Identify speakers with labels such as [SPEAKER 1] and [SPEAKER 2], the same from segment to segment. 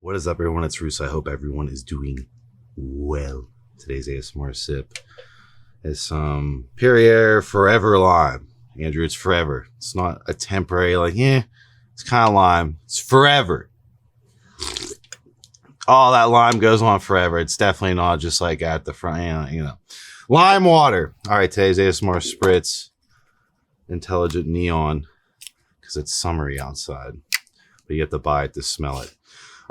[SPEAKER 1] What is up, everyone? It's Russo. I hope everyone is doing well. Today's ASMR sip is some Perrier Forever Lime. Andrew, it's forever. It's not a temporary, it's kind of lime. It's forever. All that lime goes on forever. It's definitely not just like at the front, Lime water. All right, today's ASMR spritz. Intelligent neon, because it's summery outside. But you have to buy it to smell it.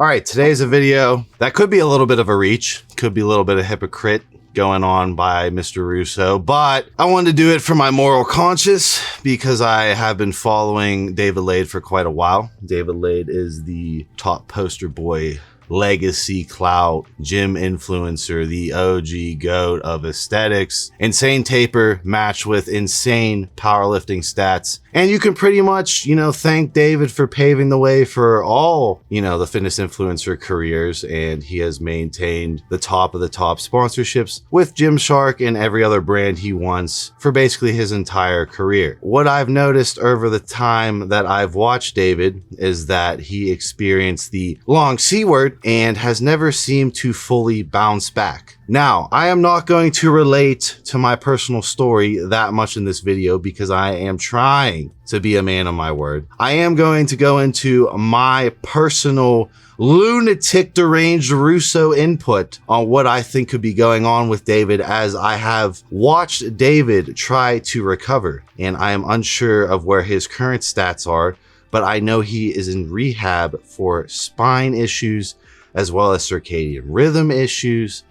[SPEAKER 1] All right, today's a video that could be a little bit of a reach, could be a little bit of hypocrite going on by Mr. Russo, but I wanted to do it for my moral conscience because I have been following David Lade for quite a while. David Lade is the top poster boy, legacy clout, gym influencer, the OG GOAT of aesthetics, insane taper matched with insane powerlifting stats. And you can pretty much, thank David for paving the way for all, the fitness influencer careers. And he has maintained the top of the top sponsorships with Gymshark and every other brand he wants for basically his entire career. What I've noticed over the time that I've watched David is that he experienced the long C word and has never seemed to fully bounce back. Now, I am not going to relate to my personal story that much in this video because I am trying to be a man of my word. I am going to go into my personal lunatic deranged Russo input on what I think could be going on with David, as I have watched David try to recover, and I am unsure of where his current stats are, but I know he is in rehab for spine issues as well as circadian rhythm issues.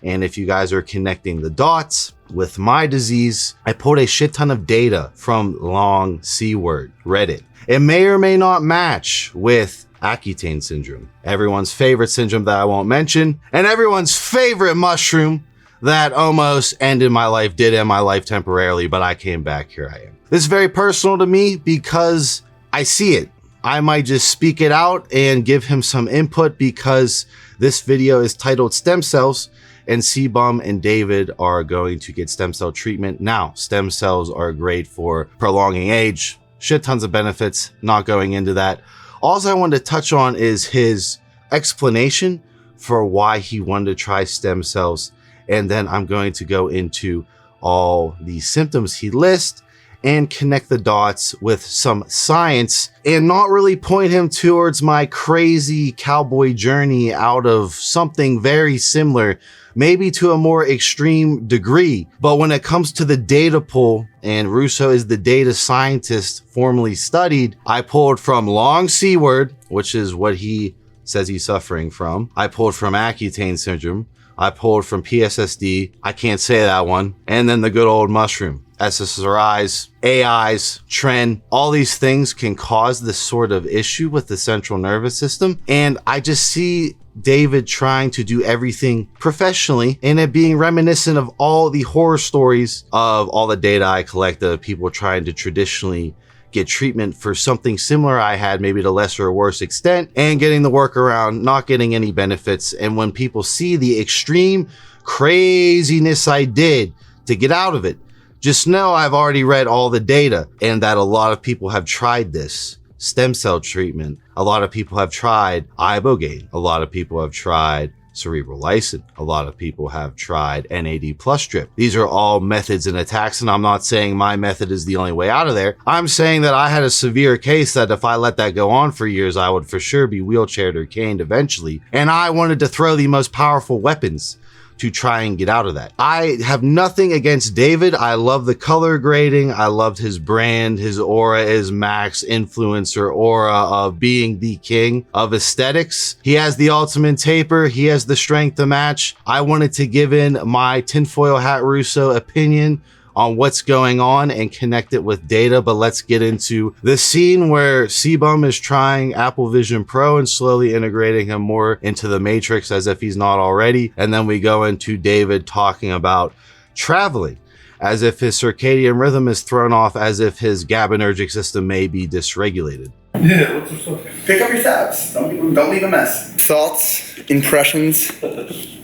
[SPEAKER 1] And if you guys are connecting the dots with my disease, I pulled a shit ton of data from long C word Reddit. It may or may not match with Accutane syndrome, everyone's favorite syndrome that I won't mention, and everyone's favorite mushroom that almost ended my life, did end my life temporarily, but I came back. Here I am. This is very personal to me because I see it. I might just speak it out and give him some input because this video is titled Stem Cells, and C-Bum and David are going to get stem cell treatment. Now, stem cells are great for prolonging age, shit tons of benefits, not going into that. All I wanted to touch on is his explanation for why he wanted to try stem cells, and then I'm going to go into all the symptoms he lists and connect the dots with some science and not really point him towards my crazy cowboy journey out of something very similar, maybe to a more extreme degree. But when it comes to the data pull, and Russo is the data scientist formerly studied, I pulled from long C word, which is what he says he's suffering from. I pulled from Accutane syndrome. I pulled from PSSD. I can't say that one. And then the good old mushroom. SSRIs, AIs, trend, all these things can cause this sort of issue with the central nervous system. And I just see David trying to do everything professionally and it being reminiscent of all the horror stories of all the data I collected of people trying to traditionally get treatment for something similar I had, maybe to lesser or worse extent, and getting the workaround, not getting any benefits. And when people see the extreme craziness I did to get out of it, just know I've already read all the data and that a lot of people have tried this stem cell treatment. A lot of people have tried ibogaine. A lot of people have tried cerebral lysine. A lot of people have tried NAD plus drip. These are all methods and attacks, and I'm not saying my method is the only way out of there. I'm saying that I had a severe case that if I let that go on for years, I would for sure be wheelchaired or caned eventually. And I wanted to throw the most powerful weapons to try and get out of that. I have nothing against David. I love the color grading. I loved his brand. His aura is max influencer aura of being the king of aesthetics. He has the ultimate taper. He has the strength to match. I wanted to give in my tinfoil hat Russo opinion on what's going on and connect it with data. But let's get into the scene where C-Bum is trying Apple Vision Pro and slowly integrating him more into the matrix as if he's not already. And then we go into David talking about traveling as if his circadian rhythm is thrown off, as if his GABAergic system may be dysregulated.
[SPEAKER 2] Yeah, what's up? Pick up your tabs. Don't leave a mess. Thoughts, impressions.
[SPEAKER 3] Pretty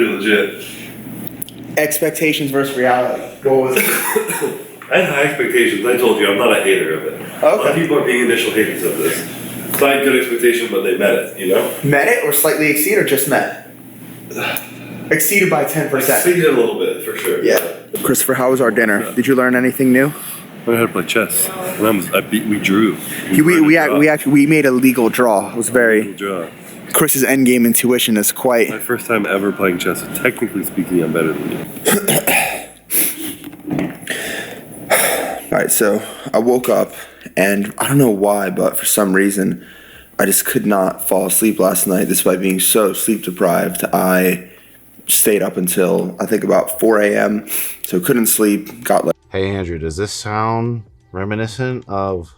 [SPEAKER 3] legit.
[SPEAKER 2] Expectations versus reality. What was it?
[SPEAKER 3] I had high expectations. I told you, I'm not a hater of it.
[SPEAKER 2] Okay.
[SPEAKER 3] A lot of people are being initial haters of this. Slight good expectation, but they met it, you know?
[SPEAKER 2] Met it or slightly exceed or just met? Exceeded by 10%.
[SPEAKER 3] Exceeded a little bit, for sure.
[SPEAKER 2] Yeah. Christopher, how was our dinner? Did you learn anything new?
[SPEAKER 3] I learned how to play chess. We drew.
[SPEAKER 2] We made a legal draw. It was very...
[SPEAKER 3] Draw.
[SPEAKER 2] Chris's endgame intuition is quite...
[SPEAKER 3] My first time ever playing chess, so technically speaking, I'm better than you.
[SPEAKER 2] Alright, so I woke up and I don't know why, but for some reason I just could not fall asleep last night despite being so sleep deprived. I stayed up until I think about 4 a.m. so couldn't sleep, got like...
[SPEAKER 1] Hey Andrew, does this sound reminiscent of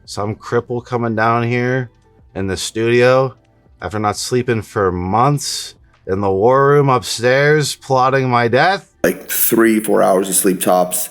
[SPEAKER 1] some cripple coming down here in the studio after not sleeping for months in the war room upstairs plotting my death?
[SPEAKER 2] Like 3-4 hours of sleep tops.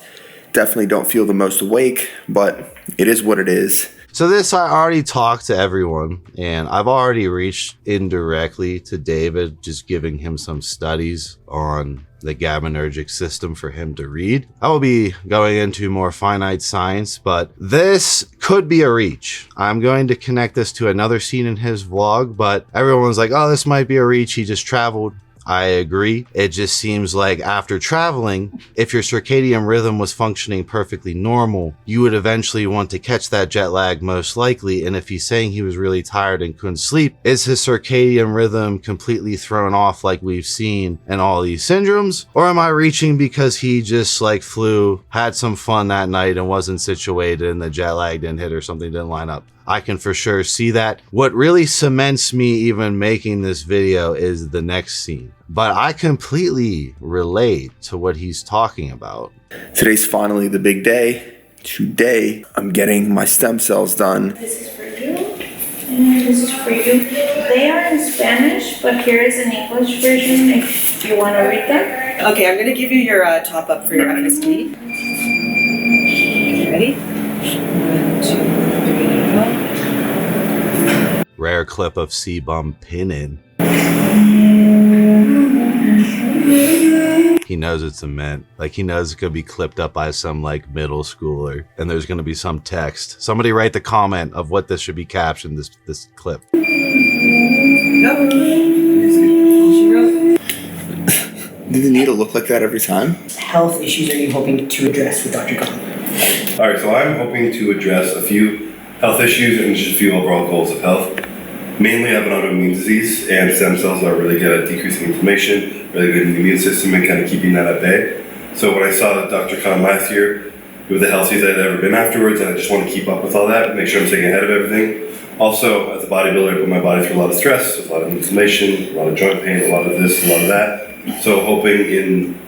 [SPEAKER 2] Definitely don't feel the most awake, but it is what it is.
[SPEAKER 1] So this, I already talked to everyone, and I've already reached indirectly to David, just giving him some studies on the GABAergic system for him to read. I will be going into more finite science, but this could be a reach. I'm going to connect this to another scene in his vlog, but everyone's like, oh, this might be a reach. He just traveled. I agree. It just seems like after traveling, if your circadian rhythm was functioning perfectly normal, you would eventually want to catch that jet lag most likely. And if he's saying he was really tired and couldn't sleep, is his circadian rhythm completely thrown off like we've seen in all these syndromes? Or am I reaching because he just like flew, had some fun that night and wasn't situated and the jet lag didn't hit or something didn't line up? I can for sure see that. What really cements me even making this video is the next scene. But I completely relate to what he's talking about.
[SPEAKER 2] Today's finally the big day. Today, I'm getting my stem cells done.
[SPEAKER 4] This is for you, and this is for you. They are in Spanish, but here is an English version if you want to read them.
[SPEAKER 5] Okay, I'm going to give you your top up for your FSD. Ready? 1, 2, 3, go.
[SPEAKER 1] Rare clip of C-Bum pinning. He knows it's a mint. Like he knows it's gonna be clipped up by some like middle schooler and there's gonna be some text. Somebody write the comment of what this should be captioned, this clip.
[SPEAKER 5] Go. She wrote.
[SPEAKER 2] Did the needle look like that every time?
[SPEAKER 5] Health issues are you hoping to address with Dr. Khan?
[SPEAKER 3] All right, so I'm hoping to address a few health issues and just a few overall goals of health. Mainly I have an autoimmune disease, and stem cells are really good at decreasing inflammation, really good in the immune system and kind of keeping that at bay. So when I saw Dr. Khan last year, it was the healthiest I'd ever been afterwards, and I just want to keep up with all that, make sure I'm staying ahead of everything. Also, as a bodybuilder, I put my body through a lot of stress, a lot of inflammation, a lot of joint pain, a lot of this, a lot of that. So hoping in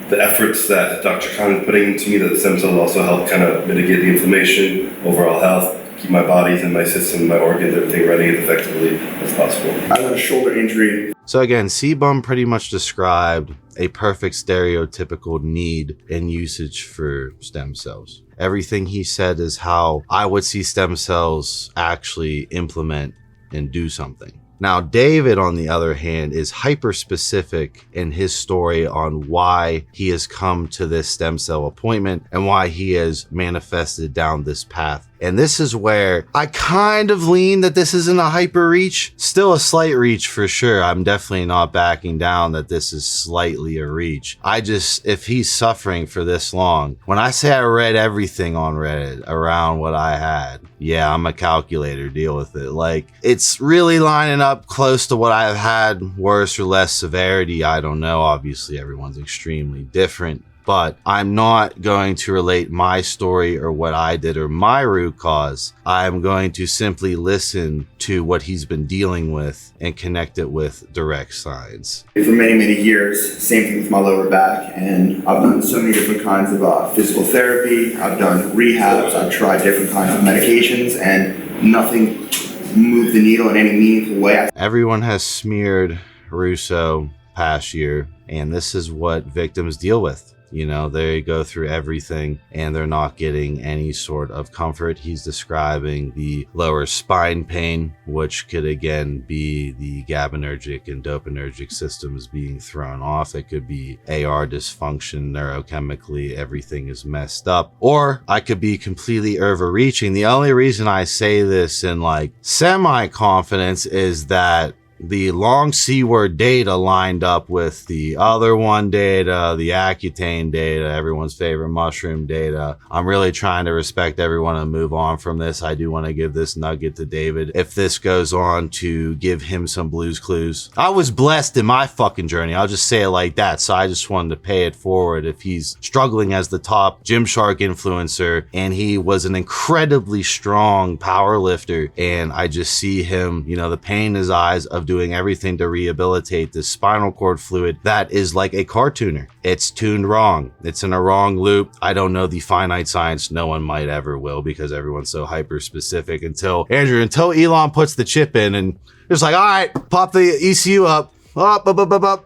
[SPEAKER 3] the efforts that Dr. Khan is putting into me, that the stem cells also help kind of mitigate the inflammation, overall health, keep my bodies and my system, my organs, everything running as effectively as possible.
[SPEAKER 2] I got a shoulder injury.
[SPEAKER 1] So again, C-Bum pretty much described a perfect stereotypical need and usage for stem cells. Everything he said is how I would see stem cells actually implement and do something. Now, David, on the other hand, is hyper specific in his story on why he has come to this stem cell appointment and why he has manifested down this path. And this is where I kind of lean that this isn't a hyper reach, still a slight reach for sure. I'm definitely not backing down that this is slightly a reach. If he's suffering for this long, when I say I read everything on Reddit around what I had, yeah, I'm a calculator, deal with it. Like, it's really lining up close to what I've had, worse or less severity. I don't know. Obviously, everyone's extremely different. But I'm not going to relate my story or what I did or my root cause. I'm going to simply listen to what he's been dealing with and connect it with direct science.
[SPEAKER 2] For many, many years, same thing with my lower back, and I've done so many different kinds of physical therapy. I've done rehabs, I've tried different kinds of medications, and nothing moved the needle in any meaningful way.
[SPEAKER 1] Everyone has smeared Russo past year, and this is what victims deal with. You know, they go through everything and they're not getting any sort of comfort. He's describing the lower spine pain, which could again be the GABAergic and dopaminergic systems being thrown off. It could be AR dysfunction neurochemically, everything is messed up. Or I could be completely overreaching. The only reason I say this in like semi-confidence is that the long C word data lined up with the other one data, the Accutane data, everyone's favorite mushroom data. I'm really trying to respect everyone and move on from this. I do want to give this nugget to David. If this goes on to give him some Blue's Clues, I was blessed in my fucking journey. I'll just say it like that. So I just wanted to pay it forward. If he's struggling as the top Gymshark influencer and he was an incredibly strong power lifter, and I just see him, you know, the pain in his eyes of doing everything to rehabilitate this spinal cord fluid that is like a car tuner. It's tuned wrong. It's in a wrong loop. I don't know the finite science. No one might ever will, because everyone's so hyper specific until Elon puts the chip in and it's like, all right, pop the ECU up. Up.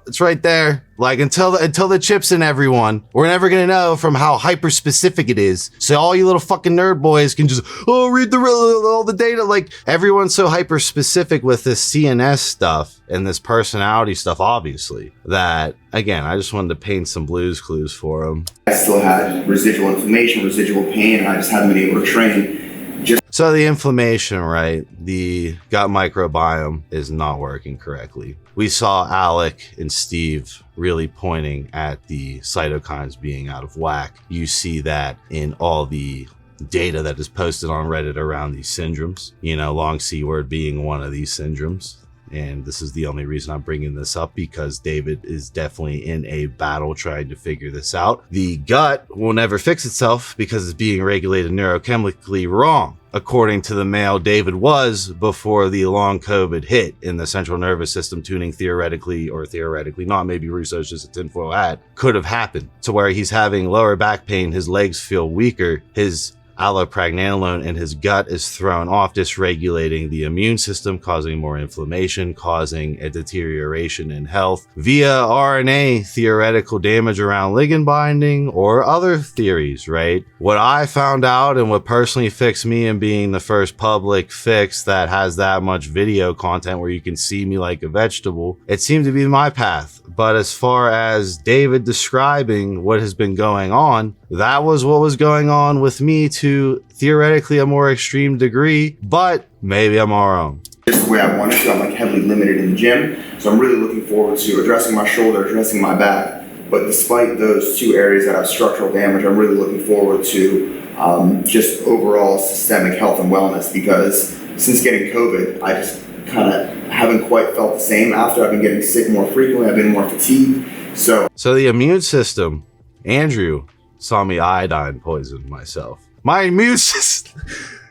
[SPEAKER 1] It's right there. Like until the chip's in everyone, we're never gonna know from how hyper specific it is. So all you little fucking nerd boys can just read all the data. Like everyone's so hyper specific with this CNS stuff and this personality stuff, obviously, that again, I just wanted to paint some Blue's Clues for them.
[SPEAKER 2] I still had residual inflammation, residual pain, and I just haven't been able to train.
[SPEAKER 1] So the inflammation, right? The gut microbiome is not working correctly. We saw Alec and Steve really pointing at the cytokines being out of whack. You see that in all the data that is posted on Reddit around these syndromes, you know, long C word being one of these syndromes. And this is the only reason I'm bringing this up, because David is definitely in a battle trying to figure this out. The gut will never fix itself because it's being regulated neurochemically wrong, according to the male David was before the long COVID hit in the central nervous system tuning theoretically not, maybe Russo's just a tinfoil hat, could have happened to where he's having lower back pain, his legs feel weaker, his allopregnanolone in his gut is thrown off, dysregulating the immune system, causing more inflammation, causing a deterioration in health via RNA theoretical damage around ligand binding or other theories, right? What I found out and what personally fixed me, and being the first public fix that has that much video content where you can see me like a vegetable, it seemed to be my path. But as far as David describing what has been going on, that was what was going on with me to theoretically a more extreme degree, but maybe I'm all wrong.
[SPEAKER 2] Just the way I wanted to, I'm like heavily limited in the gym, so I'm really looking forward to addressing my shoulder, addressing my back. But despite those two areas that have structural damage, I'm really looking forward to just overall systemic health and wellness, because since getting COVID, I just kind of haven't quite felt the same. After I've been getting sick more frequently, I've been more fatigued. So
[SPEAKER 1] the immune system, Andrew saw me iodine poison myself. My immune system,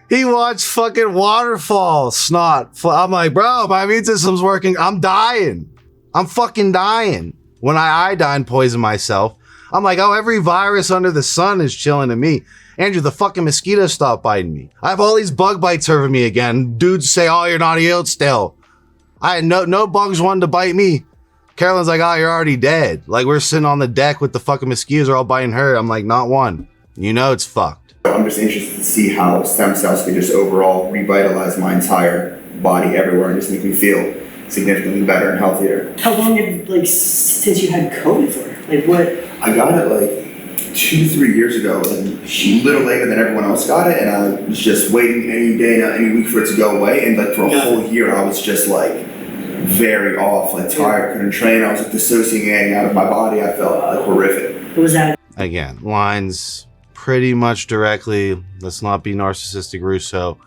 [SPEAKER 1] he watched fucking waterfall snot. I'm like, bro, my immune system's working. I'm dying. I'm fucking dying. When I iodine poison myself, I'm like, oh, every virus under the sun is chilling to me. Andrew, the fucking mosquitoes stopped biting me. I have all these bug bites over me again. Dudes say, oh, you're not healed still. I had no bugs wanted to bite me. Carolyn's like, oh, you're already dead. Like, we're sitting on the deck with the fucking mosquitoes are all biting her. I'm like, not one. You know it's fucked.
[SPEAKER 2] I'm just interested to see how stem cells could just overall revitalize my entire body everywhere and just make me feel significantly better and healthier.
[SPEAKER 5] How long have, like, since you had COVID for? Like, what?
[SPEAKER 2] I got it like 2-3 years ago, and a little later than everyone else got it, and I was just waiting any day, any week for it to go away, and like for a whole year I was just like very off, like tired, couldn't train, I was like dissociating out of my body, I felt like horrific.
[SPEAKER 5] What was that?
[SPEAKER 1] Again, lines pretty much directly, let's not be narcissistic, Russo.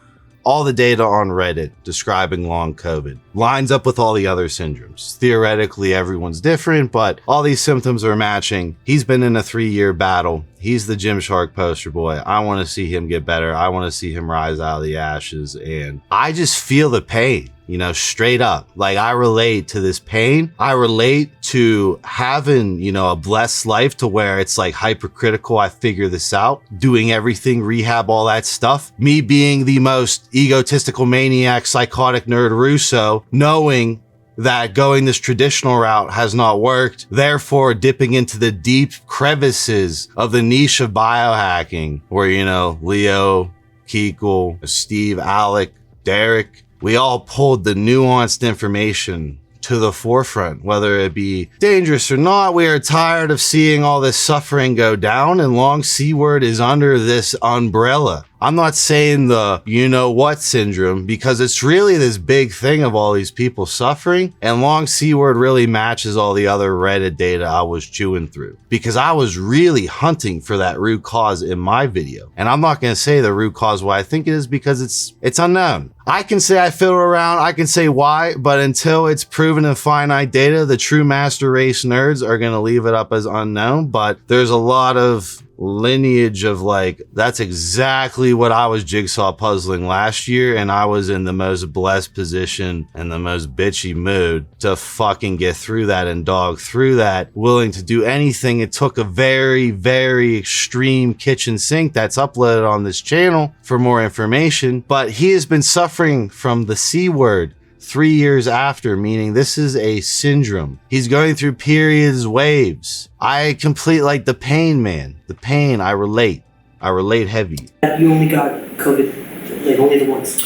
[SPEAKER 1] All the data on Reddit describing long COVID lines up with all the other syndromes. Theoretically, everyone's different, but all these symptoms are matching. He's been in a 3-year battle. He's the Gymshark poster boy. I want to see him get better. I want to see him rise out of the ashes. And I just feel the pain, you know, straight up. Like, I relate to this pain. I relate to having, you know, a blessed life to where it's like hypercritical. I figure this out, doing everything, rehab, all that stuff. Me being the most egotistical maniac, psychotic nerd Russo, knowing that going this traditional route has not worked, therefore dipping into the deep crevices of the niche of biohacking where, you know, Leo, Kikel, Steve, Alec, Derek, we all pulled the nuanced information to the forefront, whether it be dangerous or not. We are tired of seeing all this suffering go down, and Long C-word is under this umbrella. I'm not saying the you-know-what syndrome, because it's really this big thing of all these people suffering, and Long C-word really matches all the other Reddit data I was chewing through, because I was really hunting for that root cause in my video. And I'm not going to say the root cause why I think it is, because it's unknown. I can say I fiddle around, I can say why, but until it's proven in finite data, the true master race nerds are going to leave it up as unknown. But there's a lot of lineage of like, that's exactly what I was jigsaw puzzling last year, and I was in the most blessed position and the most bitchy mood to fucking get through that and dog through that, willing to do anything. It took a very, very extreme kitchen sink that's uploaded on this channel for more information, but he has been suffering from the C-word 3 years after, meaning this is a syndrome. He's going through periods, waves. I complete like the pain, man. The pain, I relate heavy.
[SPEAKER 5] You only got COVID, like only the once.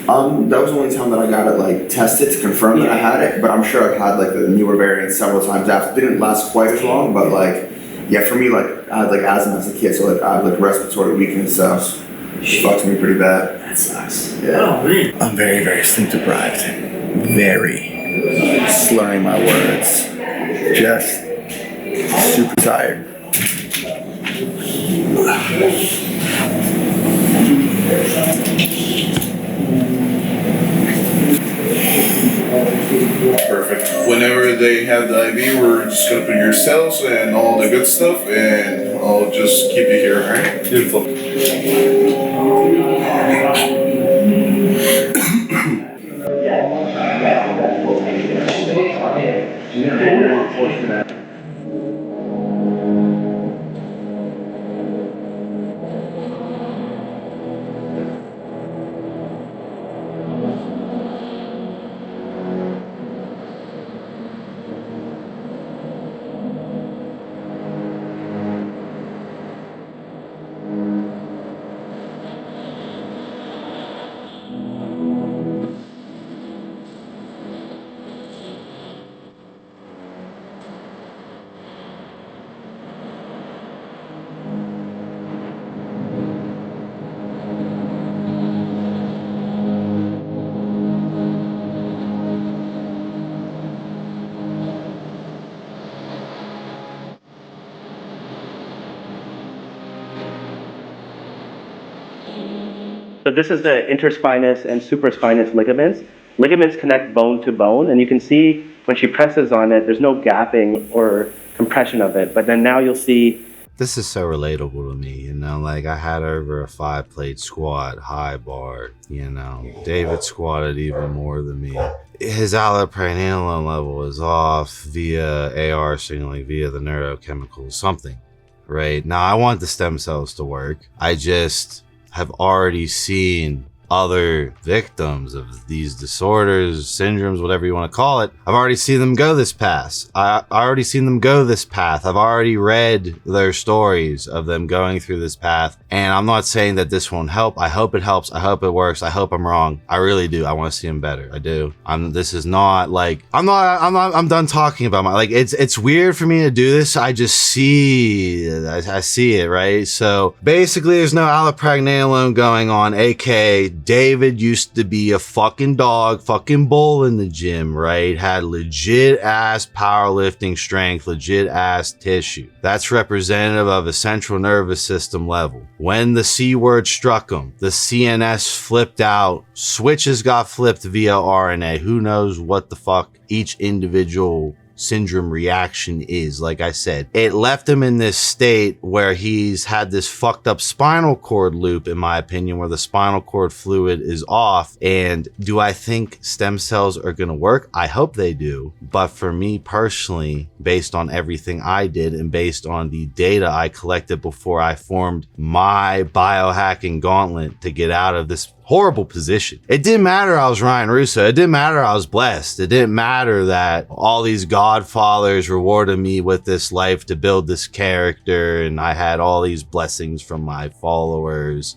[SPEAKER 2] That was the only time that I got it like tested to confirm that I had it, but I'm sure I've had like the newer variant several times after. It didn't last quite as long, but like, yeah, for me, like I had like asthma as a kid, so like I have like respiratory weakness, so she fucked me pretty bad.
[SPEAKER 5] That sucks.
[SPEAKER 2] Yeah.
[SPEAKER 5] Oh man.
[SPEAKER 2] I'm very, very sleep deprived. Very. Slurring my words. Just super tired.
[SPEAKER 6] Perfect. Whenever they have the IV, we're just gonna put your cells and all the good stuff, and I'll just keep you here, alright?
[SPEAKER 3] Beautiful.
[SPEAKER 7] So this is the interspinous and supraspinous ligaments. Ligaments connect bone to bone, and you can see when she presses on it, there's no gapping or compression of it. But then now you'll see.
[SPEAKER 1] This is so relatable to me, you know, like I had over a 5-plate squat, high bar, you know, David squatted even more than me. His allopregnanolone level is off via AR signaling, via the neurochemicals, something, right? Now I want the stem cells to work. I just have already seen other victims of these disorders, syndromes, whatever you want to call it. I've already seen them go this path. I already seen them go this path. I've already read their stories of them going through this path. And I'm not saying that this won't help. I hope it helps. I hope it works. I hope I'm wrong. I really do. I want to see them better. I do. This is not like, I'm done talking about like, it's weird for me to do this. I just see, I see it, right? So basically there's no allopregnanolone going on, aka David used to be a fucking dog, fucking bull in the gym, right? Had legit ass powerlifting strength, legit ass tissue. That's representative of a central nervous system level. When the C word struck him, the CNS flipped out, switches got flipped via RNA. Who knows what the fuck each individual syndrome reaction is. Like I said, it left him in this state where he's had this fucked up spinal cord loop, in my opinion, where the spinal cord fluid is off. And do I think stem cells are going to work? I hope they do. But for me personally, based on everything I did and based on the data I collected before I formed my biohacking gauntlet to get out of this horrible position. It didn't matter I was Ryan Russo. It didn't matter I was blessed. It didn't matter that all these godfathers rewarded me with this life to build this character, and I had all these blessings from my followers.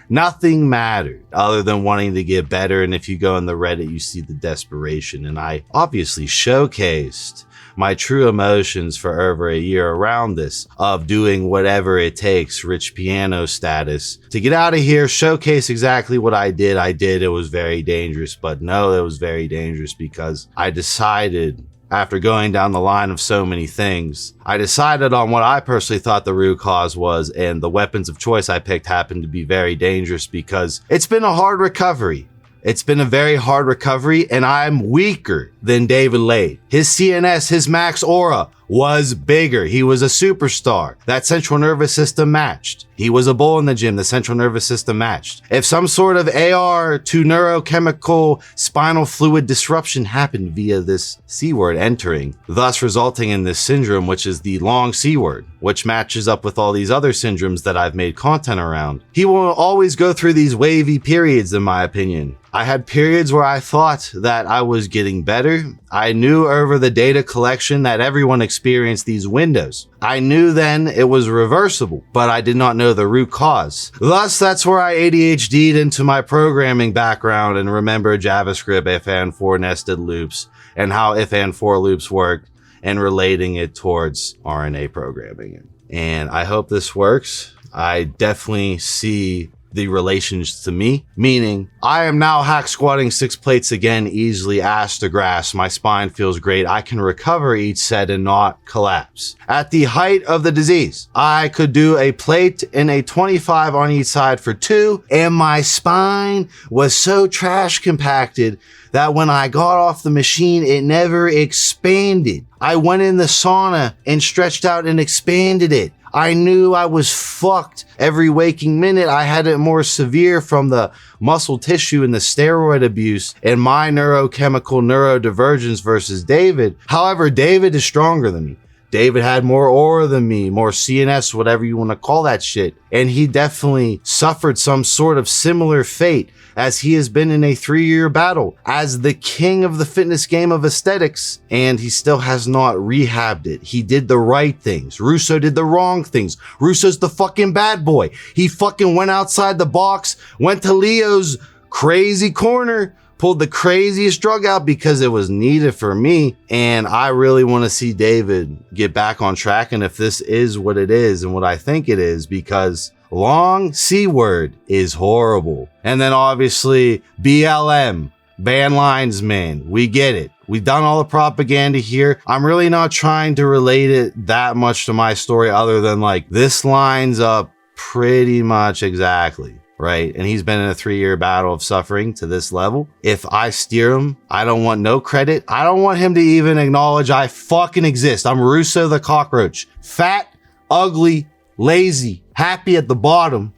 [SPEAKER 1] Nothing mattered other than wanting to get better. And if you go in the Reddit, you see the desperation. And I obviously showcased my true emotions for over a year around this, of doing whatever it takes, rich piano status, to get out of here, showcase exactly what I did. It was very dangerous, but no, it was very dangerous because I decided, after going down the line of so many things, I decided on what I personally thought the root cause was, and the weapons of choice I picked happened to be very dangerous because it's been a hard recovery. It's been a very hard recovery, and I'm weaker than David Lade. His CNS, his max aura was bigger. He was a superstar. That central nervous system matched. He was a bull in the gym. The central nervous system matched. If some sort of AR to neurochemical spinal fluid disruption happened via this C word entering, thus resulting in this syndrome, which is the long C word, which matches up with all these other syndromes that I've made content around, he will always go through these wavy periods, in my opinion. I had periods where I thought that I was getting better. I knew over the data collection that everyone experienced these windows. I knew then it was reversible, but I did not know the root cause. Thus, that's where I ADHD'd into my programming background and remember JavaScript if and for nested loops and how if and for loops worked and relating it towards RNA programming. And I hope this works. I definitely see the relations to me, meaning I am now hack squatting 6 plates again, easily ass to grass. My spine feels great. I can recover each set and not collapse. At the height of the disease, I could do a plate and a 25 on each side for 2, and my spine was so trash compacted that when I got off the machine, it never expanded. I went in the sauna and stretched out and expanded it. I knew I was fucked every waking minute. I had it more severe from the muscle tissue and the steroid abuse and my neurochemical neurodivergence versus David. However, David is stronger than me. David had more aura than me, more CNS, whatever you want to call that shit. And he definitely suffered some sort of similar fate, as he has been in a 3-year battle as the king of the fitness game of aesthetics, and he still has not rehabbed it. He did the right things. Russo did the wrong things. Russo's the fucking bad boy. He fucking went outside the box, went to Leo's crazy corner, pulled the craziest drug out because it was needed for me. And I really want to see David get back on track. And if this is what it is and what I think it is, because long C word is horrible. And then obviously BLM, ban linesman. We get it. We've done all the propaganda here. I'm really not trying to relate it that much to my story other than like this lines up pretty much exactly. Right? And he's been in a 3-year battle of suffering to this level. If I steer him, I don't want no credit. I don't want him to even acknowledge I fucking exist. I'm Russo the cockroach. Fat, ugly, lazy, happy at the bottom,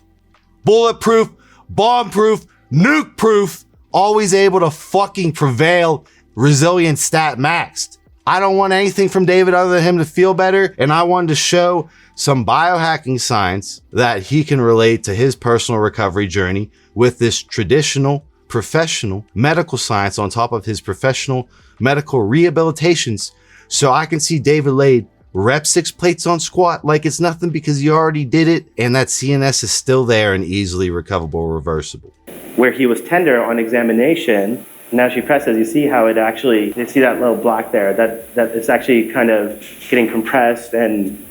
[SPEAKER 1] bulletproof, bomb-proof, nuke-proof, always able to fucking prevail, resilient stat maxed. I don't want anything from David other than him to feel better, and I wanted to show some biohacking science that he can relate to his personal recovery journey with this traditional, professional medical science on top of his professional medical rehabilitations, so I can see David Lade rep 6 plates on squat like it's nothing because he already did it, and that CNS is still there and easily recoverable, reversible.
[SPEAKER 7] Where he was tender on examination, now she presses, you see how it actually, you see that little block there, that it's actually kind of getting compressed and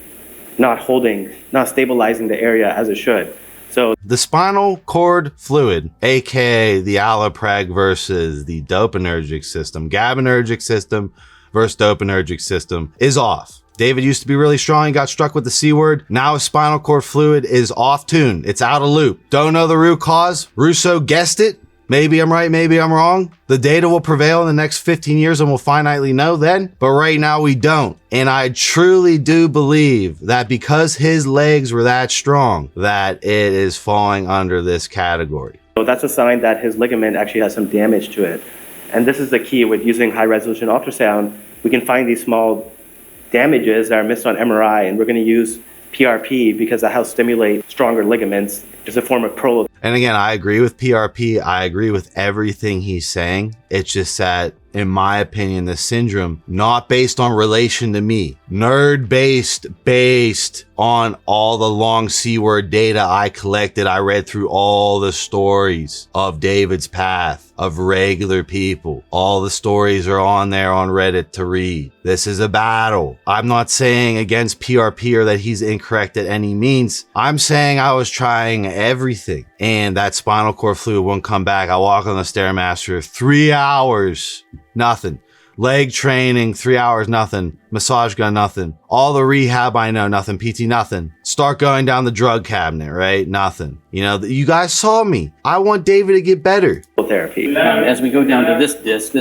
[SPEAKER 7] not stabilizing the area as it should. So
[SPEAKER 1] the spinal cord fluid, aka the allopreg versus the dopaminergic system, GABAergic system versus dopaminergic system, is off. David used to be really strong. He got struck with the C word. Now his spinal cord fluid is off tune. It's out of loop. Don't know the root cause. Russo guessed it. Maybe I'm right, maybe I'm wrong. The data will prevail in the next 15 years and we'll finitely know then. But right now we don't. And I truly do believe that because his legs were that strong, that it is falling under this category.
[SPEAKER 7] So that's a sign that his ligament actually has some damage to it. And this is the key with using high resolution ultrasound. We can find these small damages that are missed on MRI, and we're going to use PRP because that helps stimulate stronger ligaments. It's a form of prolapse.
[SPEAKER 1] And again, I agree with PRP. I agree with everything he's saying. It's just that, in my opinion, the syndrome, not based on relation to me, nerd based on all the long C word data I collected. I read through all the stories of David's path, of regular people. All the stories are on there on Reddit to read. This is a battle. I'm not saying against PRP or that he's incorrect at any means. I'm saying I was trying everything, and that spinal cord fluid wouldn't come back. I walk on the Stairmaster, 3 hours, nothing. Leg training, 3 hours, nothing. Massage gun, nothing. All the rehab I know, nothing. PT, nothing. Start going down the drug cabinet, right? Nothing. You know, you guys saw me. I want David to get better.
[SPEAKER 7] Therapy.
[SPEAKER 8] As we go down to this disc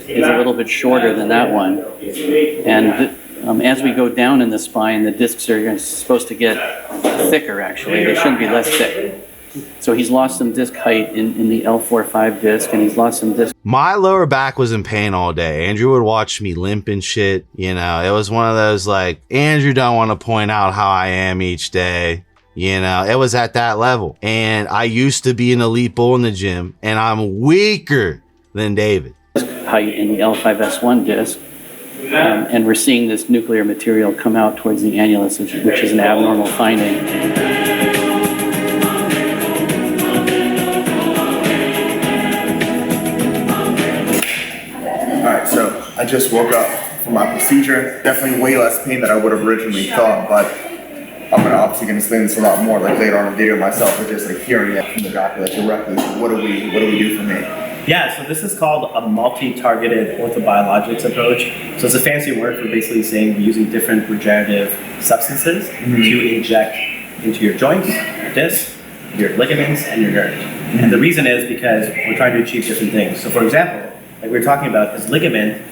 [SPEAKER 8] is a little bit shorter than that one. And as we go down in the spine, the discs are supposed to get thicker, actually. They shouldn't be less thick. So he's lost some disc height in the L4-5 disc, and he's lost some disc.
[SPEAKER 1] My lower back was in pain all day. Andrew would watch me limp and shit. You know, it was one of those like, Andrew don't want to point out how I am each day. You know, it was at that level. And I used to be an elite bull in the gym, and I'm weaker than David.
[SPEAKER 8] Height in the L5S1 disc. And we're seeing this nuclear material come out towards the annulus, which is an abnormal finding.
[SPEAKER 2] So I just woke up from my procedure. Definitely way less pain than I would have originally thought, but I'm obviously going to explain this a lot more like later on in the video myself, but just like hearing it from the doctor like directly. What do we do for me?
[SPEAKER 9] Yeah, so this is called a multi-targeted orthobiologics approach. So it's a fancy word for basically saying we're using different regenerative substances to inject into your joints, your discs, your ligaments, and your nerves. And the reason is because we're trying to achieve different things. So for example, like we were talking about, his ligament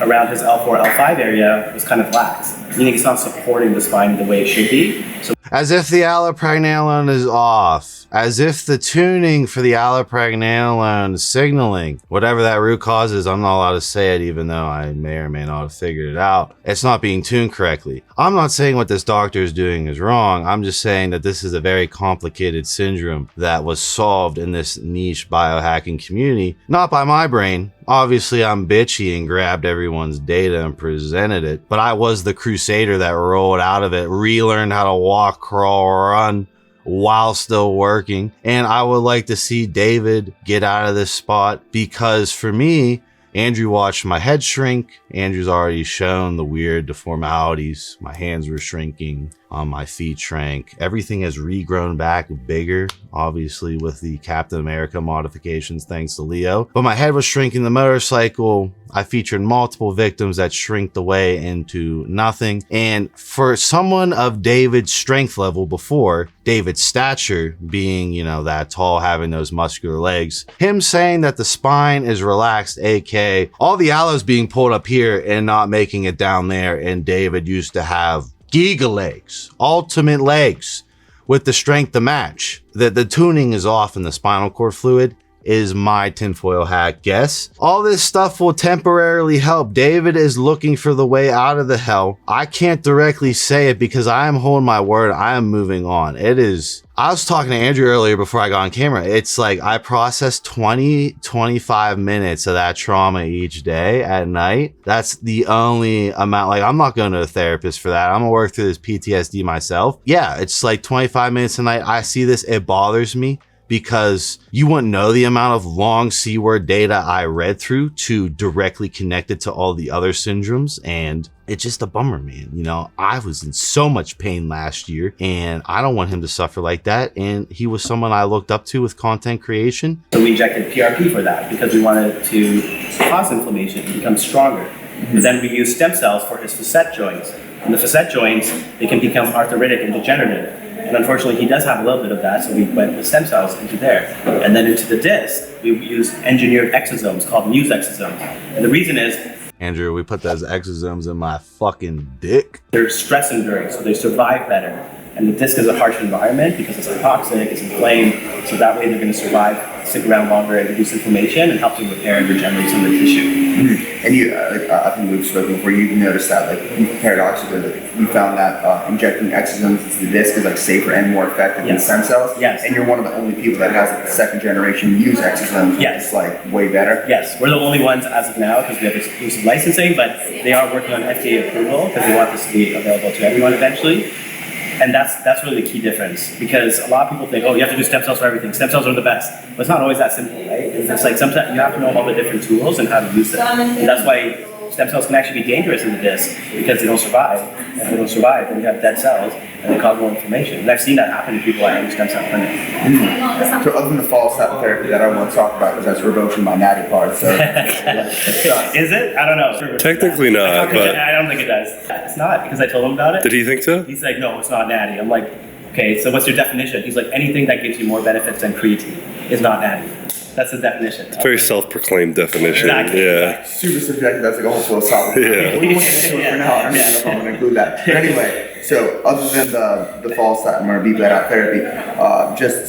[SPEAKER 9] around his L4, L5 area was kind of lax, meaning it's not supporting the spine the way it should be. So
[SPEAKER 1] as if the allopregnanolone is off. As if the tuning for the allopregnanolone signaling, whatever that root cause is, I'm not allowed to say it even though I may or may not have figured it out. It's not being tuned correctly. I'm not saying what this doctor is doing is wrong. I'm just saying that this is a very complicated syndrome that was solved in this niche biohacking community, not by my brain. Obviously, I'm bitchy and grabbed everyone's data and presented it, but I was the crusader that rolled out of it, relearned how to walk, crawl, run while still working. And I would like to see David get out of this spot because for me, Andrew watched my head shrink. Andrew's already shown the weird deformalities. My hands were shrinking. My feet shrank. Everything has regrown back bigger, obviously with the Captain America modifications thanks to Leo. But my head was shrinking. The motorcycle, I featured multiple victims that shrinked away into nothing. And for someone of David's strength level before, David's stature being, you know, that tall, having those muscular legs, him saying that the spine is relaxed, aka all the aloes being pulled up here and not making it down there, and David used to have giga legs, ultimate legs with the strength to match. That the tuning is off in the spinal cord fluid is my tinfoil hat guess. All this stuff will temporarily help. David is looking for the way out of the hell. I can't directly say it because I am holding my word. I am moving on. It is, I was talking to Andrew earlier before I got on camera. It's like I process 20-25 minutes of that trauma each day at night. That's the only amount. Like, I'm not going to a therapist for that. I'm gonna work through this PTSD myself. Yeah, it's like 25 minutes a night. I see this, it bothers me because you wouldn't know the amount of long C-word data I read through to directly connect it to all the other syndromes. And it's just a bummer, man. You know, I was in so much pain last year and I don't want him to suffer like that. And he was someone I looked up to with content creation.
[SPEAKER 9] So we injected PRP for that because we wanted to cause inflammation and become stronger. And then we used stem cells for his facet joints. And the facet joints, they can become arthritic and degenerative. And unfortunately, he does have a little bit of that, so we went with stem cells into there. And then into the disc, we used engineered exosomes called Muse exosomes. And the reason is,
[SPEAKER 1] Andrew, we put those exosomes in my fucking dick.
[SPEAKER 9] they're stress enduring, so they survive better. And the disc is a harsh environment because it's toxic, it's inflamed, so that way they're going to survive stick around longer and reduce inflammation and help to repair and regenerate some of the tissue.
[SPEAKER 2] And you, I think we've spoken before, you've noticed that, like, paradoxically, like, you found that injecting exosomes into the disc is, like, safer and more effective than stem cells.
[SPEAKER 9] Yes.
[SPEAKER 2] And you're one of the only people that has, like, the second generation use exosomes.
[SPEAKER 9] Yes.
[SPEAKER 2] It's, like, way better.
[SPEAKER 9] Yes, we're the only ones as of now because we have exclusive licensing, but they are working on FDA approval because they want this to be available to everyone eventually. And that's really the key difference, because a lot of people think, oh, you have to do stem cells for everything. Stem cells are the best. But it's not always that simple, right? It's like sometimes you have to know all the different tools and how to use them. And that's why stem cells can actually be dangerous in the disc, because they don't survive. And if they don't survive, then you have dead cells and they cause more inflammation. And I've seen that happen to people at any stem cell clinic.
[SPEAKER 2] So other than the fall step therapy that I want to talk about, because that's revoking my natty part, so.
[SPEAKER 9] Is it? I don't know.
[SPEAKER 10] Technically not, but
[SPEAKER 9] I don't think it does. It's not, because I told him about it.
[SPEAKER 10] did he think so?
[SPEAKER 9] He's like, no, it's not natty. I'm like, okay, so what's your definition? He's like, anything that gives you more benefits than creatine is not natty. That's his definition.
[SPEAKER 10] Very self-proclaimed definition.
[SPEAKER 9] Exactly.
[SPEAKER 10] Yeah.
[SPEAKER 2] Super subjective, that's like a whole philosophical.
[SPEAKER 10] Yeah.
[SPEAKER 2] We won't get into it for now, I don't know if I'm going to include that. But anyway, so other than the fall step, I'm going to beep that out therapy, just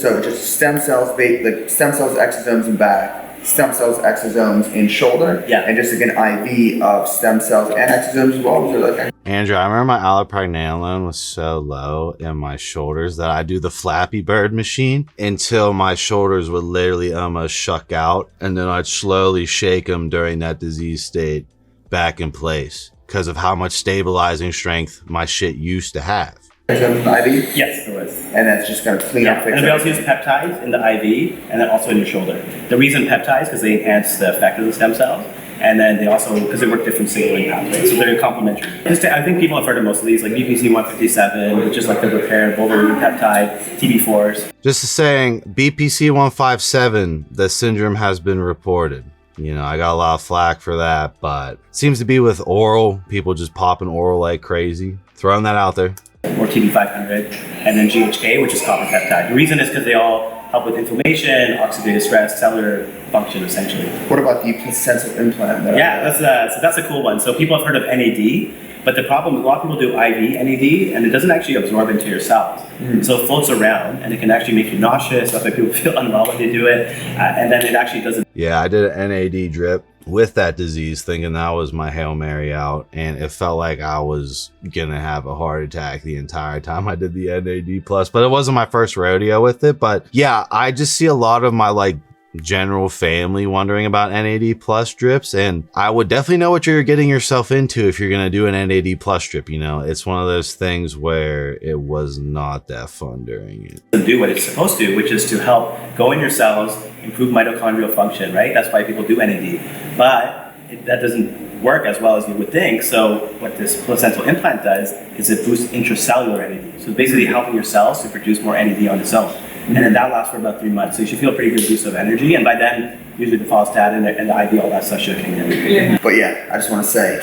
[SPEAKER 2] stem cells, like stem cells, exosomes in back, stem cells, exosomes in shoulder, and just like an IV of stem cells and exosomes as well. Was there like
[SPEAKER 1] Andrew, I remember my allopregnanolone was so low in my shoulders that I do the Flappy Bird machine until my shoulders would literally almost shuck out, and then I'd slowly shake them during that disease state back in place because of how much stabilizing strength my shit used to have.
[SPEAKER 2] exosomes in IV?
[SPEAKER 9] Yes, there was.
[SPEAKER 2] And that's just going to clean up, fix
[SPEAKER 9] And we also
[SPEAKER 2] everything.
[SPEAKER 9] use peptides in the IV and then also in your shoulder. The reason peptides, because they enhance the effect of the stem cells, and then they also, because they work different signaling pathways, so they're complementary. I think people have heard of most of these, like BPC 157, which is like the repair Wolverine peptide, TB4s.
[SPEAKER 1] Just saying, BPC 157, the syndrome has been reported. You know, I got a lot of flack for that, but it seems to be with oral, people just popping oral like crazy. Throwing that out there.
[SPEAKER 9] Or TB500, and then GHK, which is copper peptide. The reason is because they all help with inflammation, oxidative stress, cellular function, essentially.
[SPEAKER 2] What about the placental implant?
[SPEAKER 9] Yeah, that's a cool one. So people have heard of NAD, but the problem, a lot of people do IV NAD, and it doesn't actually absorb into your cells. So it floats around, and it can actually make you nauseous. That's why people feel unwell when they do it, and then it actually doesn't.
[SPEAKER 1] Yeah, I did an NAD drip with that disease, thinking that was my Hail Mary out, and it felt like I was gonna have a heart attack the entire time I did the NAD plus, but it wasn't my first rodeo with it. But yeah, I just see a lot of my like general family wondering about NAD plus drips, and I would definitely know what you're getting yourself into if you're gonna do an NAD plus drip. You know, it's one of those things where it was not that fun during it.
[SPEAKER 9] To do what it's supposed to, which is to help go in your cells, improve mitochondrial function, right? That's why people do NAD. But that doesn't work as well as you would think. So what this placental implant does is it boosts intracellular NAD. So basically helping your cells to produce more NAD on its own. And then that lasts for about 3 months. So you should feel a pretty good boost of energy. And by then, usually the follistatin and the IV, all that stuff should kick in.
[SPEAKER 2] But yeah, I just want to say,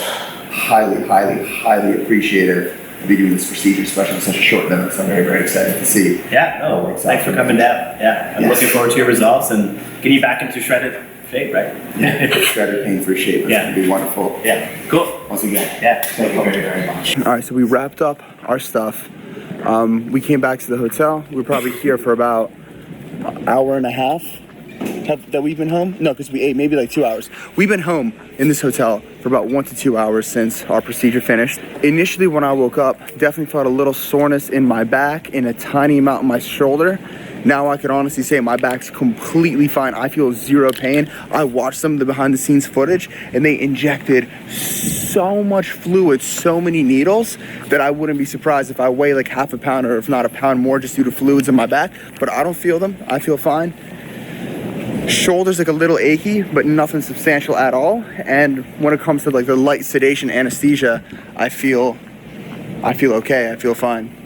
[SPEAKER 2] highly, highly, highly appreciative to be doing this procedure, especially on such a short notice. I'm very, very excited to see.
[SPEAKER 9] Yeah, no, thanks for coming down. Yeah, I'm looking forward to your results and getting you back into shredded shape, right?
[SPEAKER 2] Yeah, shredded pain-free shape. It's going to be wonderful.
[SPEAKER 9] Yeah, cool.
[SPEAKER 2] Once again,
[SPEAKER 9] Yeah,
[SPEAKER 2] thank you very, very much. All right, so we wrapped up our stuff. We came back to the hotel. We were probably here for about an hour and a half that we've been home. No, because we ate maybe like 2 hours. We've been home in this hotel for about 1 to 2 hours since our procedure finished. Initially, when I woke up, definitely felt a little soreness in my back and a tiny amount in my shoulder. Now I can honestly say my back's completely fine. I feel zero pain. I watched some of the behind the scenes footage and they injected so much fluid, so many needles, that I wouldn't be surprised if I weigh like half a pound or if not a pound more just due to fluids in my back. But I don't feel them. I feel fine. Shoulders like a little achy, but nothing substantial at all. And when it comes to like the light sedation anesthesia, I feel okay. I feel fine.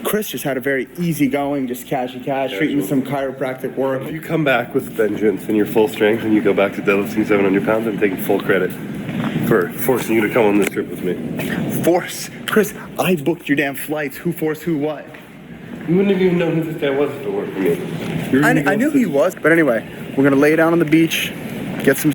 [SPEAKER 2] Chris just had a very easygoing, just cashy treatment, some chiropractic work.
[SPEAKER 10] If you come back with vengeance and your full strength and you go back to deadlifting 700 pounds, I'm taking full credit for forcing you to come on this trip with me.
[SPEAKER 2] Force? Chris, I booked your damn flights. Who forced who what?
[SPEAKER 10] You wouldn't have even known who this guy was if it weren't for me.
[SPEAKER 2] I knew he was. But anyway, we're going to lay down on the beach, get some...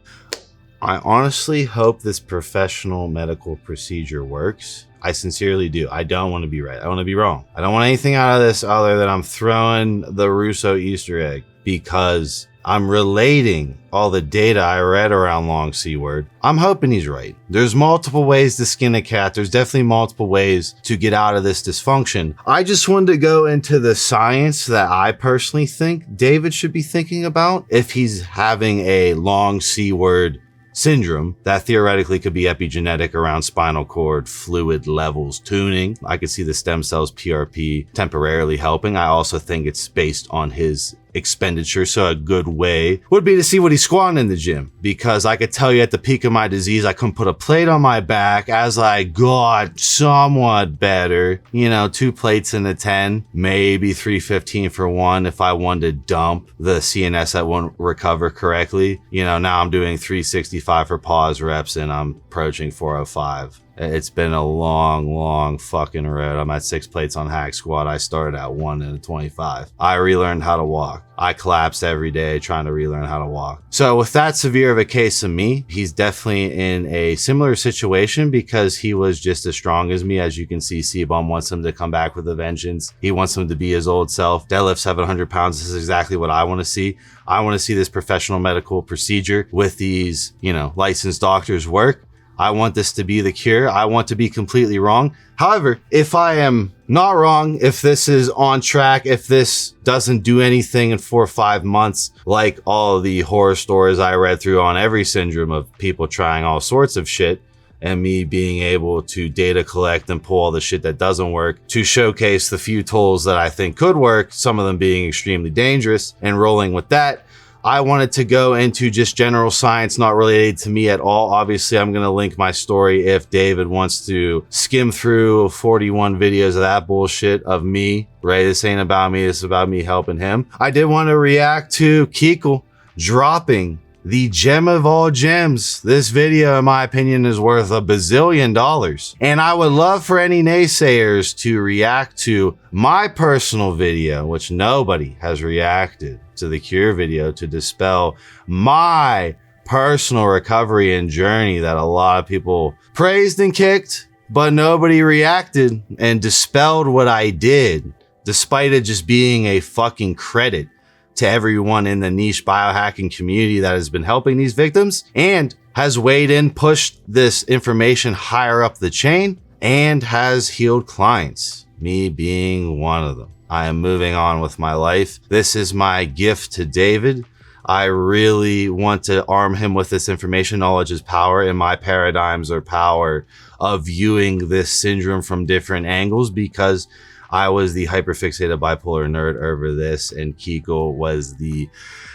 [SPEAKER 1] I honestly hope this professional medical procedure works. I sincerely do. I don't want to be right. I want to be wrong. I don't want anything out of this other than I'm throwing the Russo Easter egg because I'm relating all the data I read around long C word. I'm hoping he's right. There's multiple ways to skin a cat. There's definitely multiple ways to get out of this dysfunction. I just wanted to go into the science that I personally think David should be thinking about if he's having a long C word syndrome that theoretically could be epigenetic around spinal cord fluid levels tuning. I could see the stem cells PRP temporarily helping. I also think it's based on his expenditure. So a good way would be to see what he's squatting in the gym, because I could tell you at the peak of my disease, I couldn't put a plate on my back. As I got somewhat better, 2 plates in the 10, maybe 315 for one if I wanted to dump the CNS that won't recover correctly. Now I'm doing 365 for pause reps and I'm approaching 405. It's been a long fucking road. I'm at 6 plates on hack squat. I started at 1 and a 25. I relearned how to walk. I collapsed every day trying to relearn how to walk. So with that severe of a case of me, he's definitely in a similar situation because he was just as strong as me. As you can see, C-Bum wants him to come back with a vengeance. He wants him to be his old self. Deadlift 700 pounds. This is exactly what I want to see. I want to see this professional medical procedure with these, licensed doctors work. I want this to be the cure. I want to be completely wrong. However, if I am not wrong, if this is on track, if this doesn't do anything in 4 or 5 months, like all the horror stories I read through on every syndrome of people trying all sorts of shit, and me being able to data collect and pull all the shit that doesn't work to showcase the few tools that I think could work, some of them being extremely dangerous, and rolling with that, I wanted to go into just general science, not related to me at all. Obviously, I'm going to link my story if David wants to skim through 41 videos of that bullshit of me, right? This ain't about me. This is about me helping him. I did want to react to Kikel dropping the gem of all gems. This video, in my opinion, is worth $1 bazillion. And I would love for any naysayers to react to my personal video, which nobody has reacted to, the cure video, to dispel my personal recovery and journey that a lot of people praised and kicked, but nobody reacted and dispelled what I did, despite it just being a fucking credit to everyone in the niche biohacking community that has been helping these victims and has weighed in, pushed this information higher up the chain, and has healed clients, me being one of them. I am moving on with my life. This is my gift to David. I really want to arm him with this information. Knowledge is power, and my paradigms are power of viewing this syndrome from different angles, because I was the hyperfixated bipolar nerd over this, and Kikel was the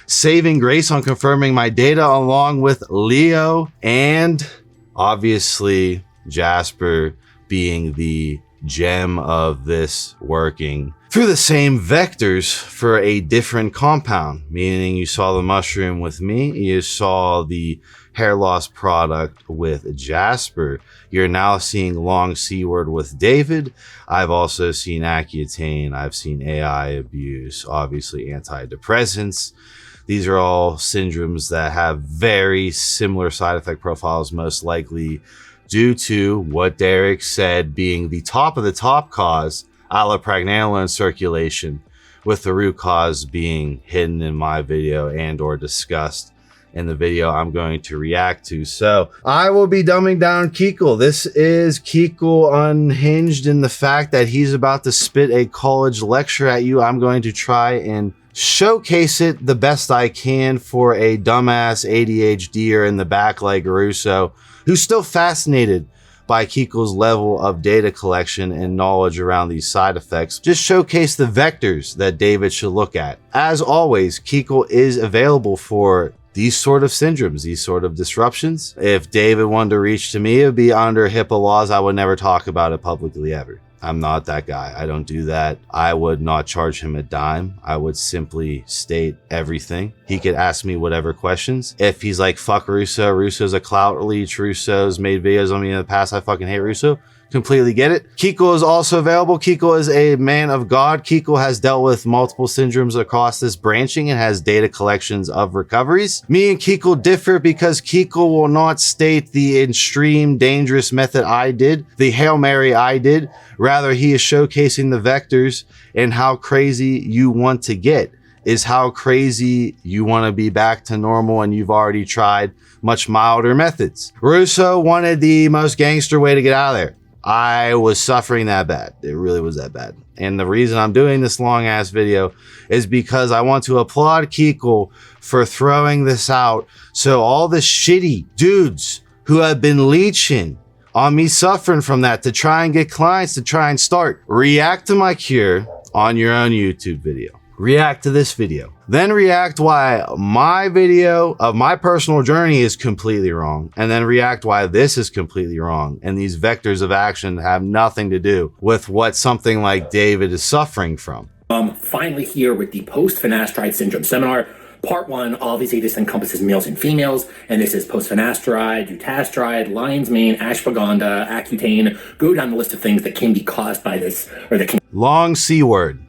[SPEAKER 1] saving grace on confirming my data, along with Leo and obviously Jasper being the gem of this working through the same vectors for a different compound, meaning you saw the mushroom with me, you saw the hair loss product with Jasper. You're now seeing long C word with David. I've also seen Accutane. I've seen AI abuse, obviously antidepressants. These are all syndromes that have very similar side effect profiles, most likely due to what Derek said being the top of the top cause, allopregnanolone circulation, with the root cause being hidden in my video and or discussed in the video I'm going to react to. So I will be dumbing down Kikel. This is Kikel unhinged in the fact that he's about to spit a college lecture at you. I'm going to try and showcase it the best I can for a dumbass ADHDer in the back like Russo, who's still fascinated by Kikel's level of data collection and knowledge around these side effects. Just showcase the vectors that David should look at. As always, Kikel is available for these sort of syndromes, these sort of disruptions. If David wanted to reach to me, it would be under HIPAA laws. I would never talk about it publicly ever. I'm not that guy. I don't do that. I would not charge him a dime. I would simply state everything. He could ask me whatever questions. If he's like, fuck Russo, Russo's a clout leech, Russo's made videos on me in the past, I fucking hate Russo. Completely get it. Kikel is also available. Kikel is a man of God. Kikel has dealt with multiple syndromes across this branching and has data collections of recoveries. Me and Kikel differ because Kikel will not state the extreme dangerous method I did, the Hail Mary I did. Rather, he is showcasing the vectors and how crazy you want to get. is how crazy you want to be back to normal and you've already tried much milder methods. Russo wanted the most gangster way to get out of there. I was suffering that bad. It really was that bad. And the reason I'm doing this long ass video is because I want to applaud Kikel for throwing this out. So all the shitty dudes who have been leeching on me suffering from that to try and get clients to try and start, react to my cure on your own YouTube video. React to this video. Then react why my video of my personal journey is completely wrong. And then react why this is completely wrong. And these vectors of action have nothing to do with what something like David is suffering from.
[SPEAKER 11] Finally here with the post-finasteride syndrome seminar. Part 1, obviously this encompasses males and females, and this is post-finasteride, dutasteride, lion's mane, ashwagandha, Accutane. Go down the list of things that can be caused by this, or that can
[SPEAKER 1] Long C word.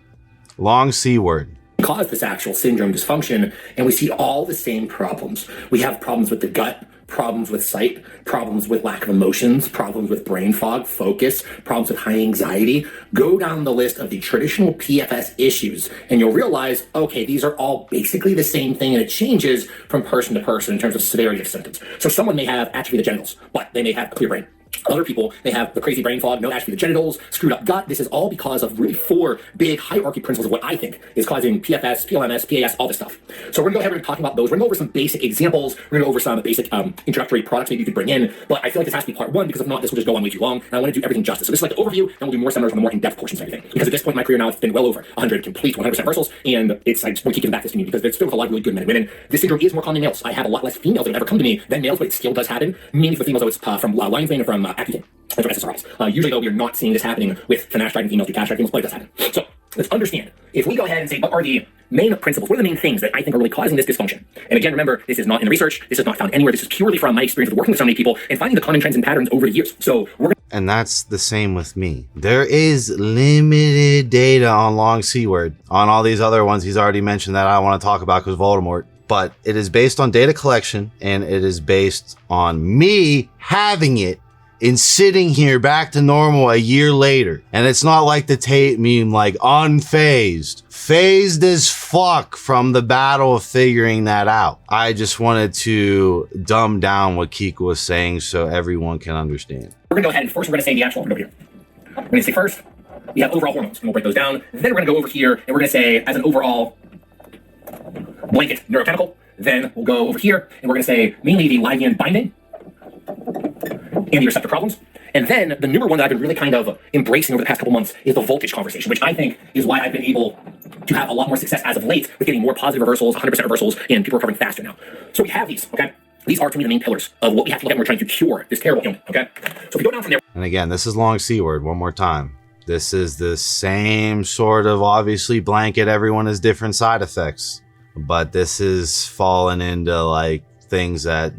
[SPEAKER 1] Long C word.
[SPEAKER 11] cause this actual syndrome dysfunction, and we see all the same problems. We have problems with the gut, problems with sight, problems with lack of emotions, problems with brain fog, focus, problems with high anxiety. Go down the list of the traditional PFS issues, and you'll realize, okay, these are all basically the same thing, and it changes from person to person in terms of severity of symptoms. So someone may have atrophy of the genitals, but they may have a clear brain. Other people, they have the crazy brain fog, no atrophy of the genitals, screwed up gut. This is all because of really 4 big hierarchy principles of what I think is causing PFS, PLMS, PAS, all this stuff. So we're going to go ahead and talk about those. We're going to go over some basic examples. We're going to go over some basic introductory products maybe you could bring in. But I feel like this has to be part 1 because if not, this will just go on way too long. And I want to do everything justice. So this is like the overview, and we'll do more seminars on the more in-depth portions of everything. Because at this point in my career now, it's been well over 100 complete 100% reversals. And it's, I just want to keep giving back this to me because it's filled with a lot of really good men and women. This syndrome is more common in males. I have a lot less females that have ever come to me than males, but it still does happen. Mainly for females, though, it's from lion's mane and from Accutane. That's what SSRIs. Usually, though, we are not seeing this happening with finasteride and females, dutasteride females, but it does happen. So let's understand. If we go ahead and say, what are the main principles? What are the main things that I think are really causing this dysfunction? And again, remember, this is not in the research. This is not found anywhere. This is purely from my experience of working with so many people and finding the common trends and patterns over the years. So we're
[SPEAKER 1] And that's the same with me. There is limited data on long C word. On all these other ones he's already mentioned that I don't want to talk about because Voldemort. But it is based on data collection, and it is based on me having it in sitting here back to normal a year later. And it's not like the Tate meme, like unfazed. Phased as fuck from the battle of figuring that out. I just wanted to dumb down what Kikel was saying so everyone can understand.
[SPEAKER 11] We're going to go ahead and first we're going to say the actual, we're going to go here. We're going to say first, we have overall hormones, and we'll break those down. Then we're going to go over here, and we're going to say as an overall blanket neurochemical. Then we'll go over here, and we're going to say mainly the ligand binding and the receptor problems. And then the newer one that I've been really kind of embracing over the past couple months is the voltage conversation, which I think is why I've been able to have a lot more success as of late with getting more positive reversals, 100% reversals, and people recovering faster now. So we have these, okay? These are, to me, the main pillars of what we have to look at when we're trying to cure this terrible ailment, okay? So if we go down from there.
[SPEAKER 1] And again, this is long C word one more time. This is the same sort of obviously blanket. Everyone has different side effects, but this is falling into like things that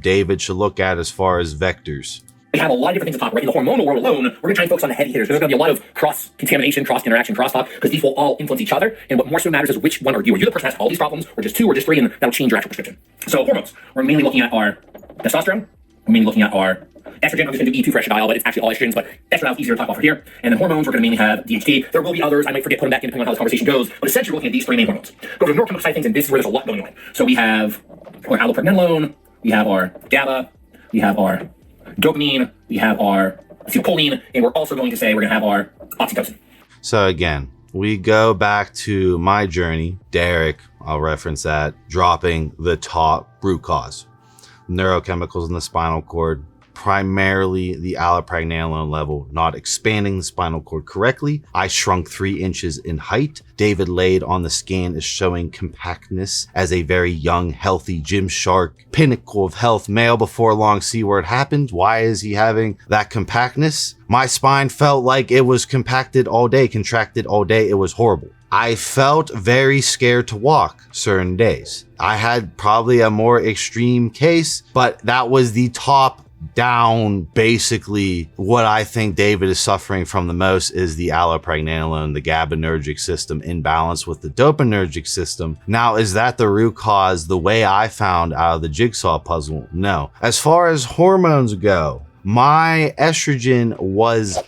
[SPEAKER 1] David should look at as far as vectors.
[SPEAKER 11] We have a lot of different things to talk about. In the hormonal world alone, we're going to try and focus on the heavy hitters. There's going to be a lot of cross-contamination, cross-interaction, cross-talk, because these will all influence each other. And what more so matters is which one are you? Are you the person that has all these problems, or just 2, or just 3, and that'll change your actual prescription. So hormones, we're mainly looking at our testosterone. We're mainly looking at our estrogen. I'm just going to do E2 for estradiol, but it's actually all estrogens, but estradiol is easier to talk about for here. And then hormones, we're going to mainly have DHT. There will be others. I might forget putting back in depending on how this conversation goes, but essentially we're looking at these 3 main hormones. Go to the neurochemical side of things, and this is where there's a lot going on. So we have our allopregnanolone, we have our GABA, we have our dopamine, we have our acetylcholine, and we're also going to say we're going to have our oxytocin.
[SPEAKER 1] So again, we go back to my journey. Derek, I'll reference that, dropping the top root cause. Neurochemicals in the spinal cord, primarily the allopregnanolone level, not expanding the spinal cord correctly. I shrunk 3 inches in height. David laid on the scan is showing compactness as a very young, healthy Gymshark, pinnacle of health male before long C word happened. Why is he having that compactness? My spine felt like it was compacted all day, contracted all day. It was horrible. I felt very scared to walk certain days. I had probably a more extreme case, but that was the top down. Basically what I think David is suffering from the most is the allopregnanolone, the GABAergic system imbalance with the dopaminergic system. Now, is that the root cause the way I found out of the jigsaw puzzle? No. As far as hormones go, my estrogen was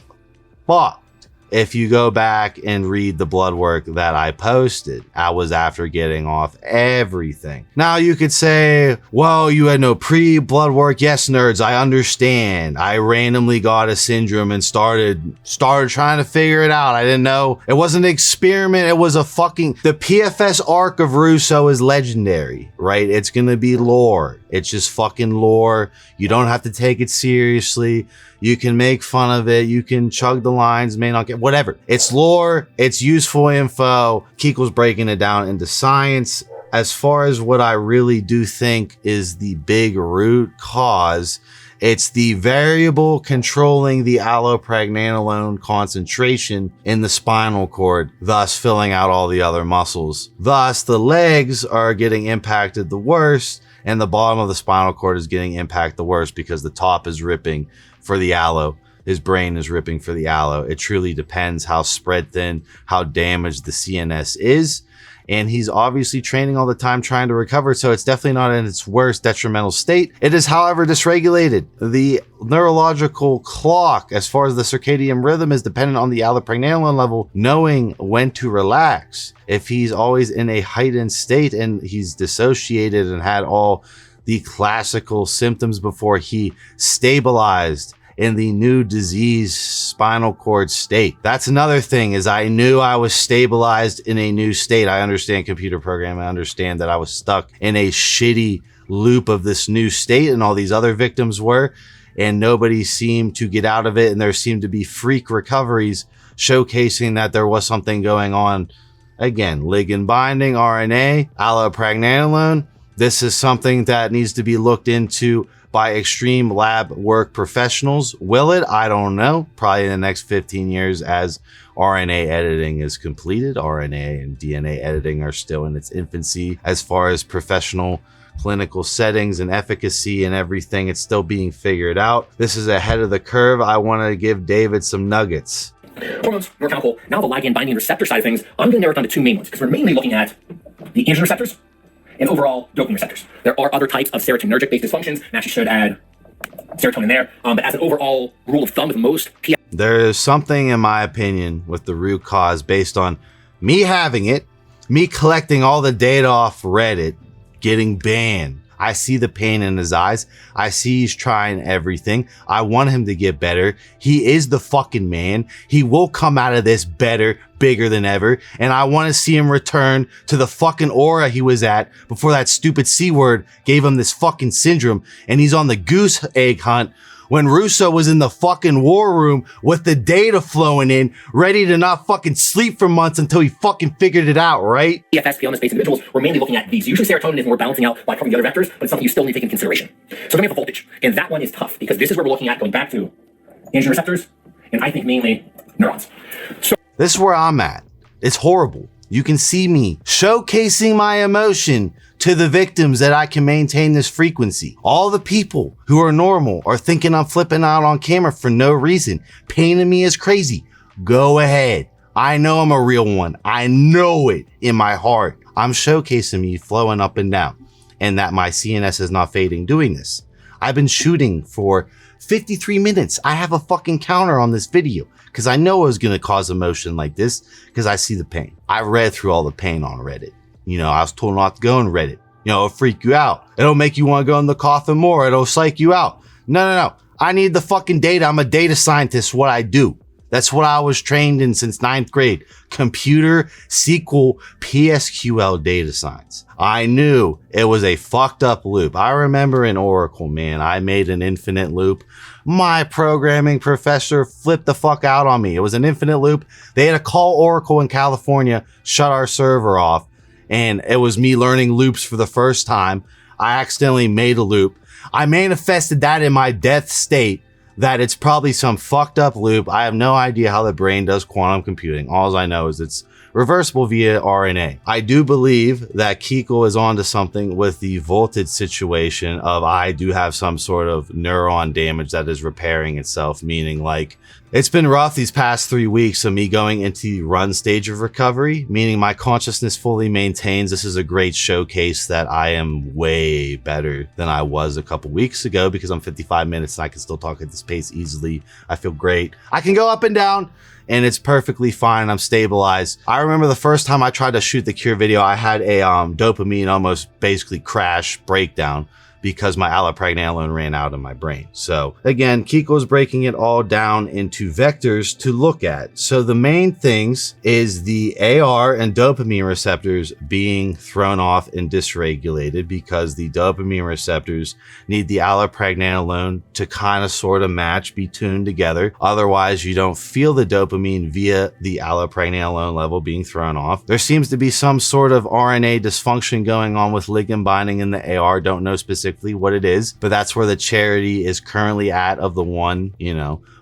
[SPEAKER 1] fucked. if you go back and read the blood work that I posted, I was after getting off everything. Now you could say, well, you had no pre-blood work. Yes, nerds, I understand. I randomly got a syndrome and started trying to figure it out. I didn't know. It wasn't an experiment. It was the PFS arc of Russo is legendary, right? It's gonna be lore. It's just fucking lore. You don't have to take it seriously. You can make fun of it. You can chug the lines, may not get whatever. It's lore. It's useful info. Kikel's breaking it down into science. As far as what I really do think is the big root cause, it's the variable controlling the allopregnanolone concentration in the spinal cord, thus filling out all the other muscles. Thus, the legs are getting impacted the worst, and the bottom of the spinal cord is getting impacted the worst because the top is ripping for the allo. His brain is ripping for the allo. It truly depends how spread thin, how damaged the CNS is. And he's obviously training all the time trying to recover, so it's definitely not in its worst detrimental state. It is, however, dysregulated. The neurological clock, as far as the circadian rhythm, is dependent on the allopregnanolone level, knowing when to relax. If he's always in a heightened state and he's dissociated and had all the classical symptoms before he stabilized in the new disease spinal cord state. That's another thing, is I knew I was stabilized in a new state. I understand computer programming. I understand that I was stuck in a shitty loop of this new state, and all these other victims were, and nobody seemed to get out of it. And there seemed to be freak recoveries showcasing that there was something going on. Again, ligand binding, RNA, allopregnanolone. This is something that needs to be looked into by extreme lab work professionals. Will it? I don't know. Probably in the next 15 years as RNA editing is completed. RNA and DNA editing are still in its infancy as far as professional clinical settings and efficacy and everything. It's still being figured out. This is ahead of the curve. I want to give David some nuggets.
[SPEAKER 11] Hormones, neurochemical. Now the ligand binding receptor side of things, I'm going to narrow it down to two main ones because we're mainly looking at the androgen receptors and overall dopamine receptors. There are other types of serotonergic-based dysfunctions, and actually should add serotonin there. But as an overall rule of thumb with most
[SPEAKER 1] there is something, in my opinion, with the root cause based on me having it, me collecting all the data off Reddit, getting banned. I see the pain in his eyes. I see he's trying everything. I want him to get better. He is the fucking man. He will come out of this better, bigger than ever. And I want to see him return to the fucking aura he was at before that stupid C word gave him this fucking syndrome. And he's on the goose egg hunt when Russo was in the fucking war room with the data flowing in, ready to not fucking sleep for months until he fucking figured it out, right?
[SPEAKER 11] PFS, PLMS-based individuals, we're mainly looking at these. Usually serotonin is more balancing out by covering the other vectors, but it's something you still need to take into consideration. So then we have the voltage, and that one is tough because this is where we're looking at going back to androgen receptors, and I think mainly neurons. So
[SPEAKER 1] this is where I'm at. It's horrible. You can see me showcasing my emotion to the victims that I can maintain this frequency. All the people who are normal are thinking I'm flipping out on camera for no reason. Painting me as crazy. Go ahead. I know I'm a real one. I know it in my heart. I'm showcasing me flowing up and down, and that my CNS is not fading doing this. I've been shooting for 53 minutes. I have a fucking counter on this video because I know it was going to cause emotion like this because I see the pain. I read through all the pain on Reddit. You know, I was told not to go on Reddit. You know, it'll freak you out. It'll make you want to go in the coffin more. It'll psych you out. No. I need the fucking data. I'm a data scientist. What I do. That's what I was trained in since 9th grade. Computer, SQL, PSQL data science. I knew it was a fucked up loop. I remember in Oracle, man, I made an infinite loop. My programming professor flipped the fuck out on me. It was an infinite loop. They had to call Oracle in California, shut our server off. And it was me learning loops for the first time. I accidentally made a loop. I manifested that in my death state, that it's probably some fucked up loop. I have no idea how the brain does quantum computing. All I know is it's reversible via RNA. I do believe that Kikel is onto something with the voltage situation of I do have some sort of neuron damage that is repairing itself, meaning like it's been rough these past 3 weeks of me going into the run stage of recovery, meaning my consciousness fully maintains. This is a great showcase that I am way better than I was a couple weeks ago because I'm 55 minutes and I can still talk at this pace easily. I feel great. I can go up and down and it's perfectly fine. I'm stabilized. I remember the first time I tried to shoot the cure video, I had a dopamine almost basically crash breakdown because my allopregnanolone ran out in my brain. So again, Kikel's breaking it all down into vectors to look at. So the main things is the AR and dopamine receptors being thrown off and dysregulated because the dopamine receptors need the allopregnanolone to kind of sort of match, be tuned together. Otherwise, you don't feel the dopamine via the allopregnanolone level being thrown off. There seems to be some sort of RNA dysfunction going on with ligand binding in the AR. Don't know specifically what it is, but that's where the charity is currently at of the one,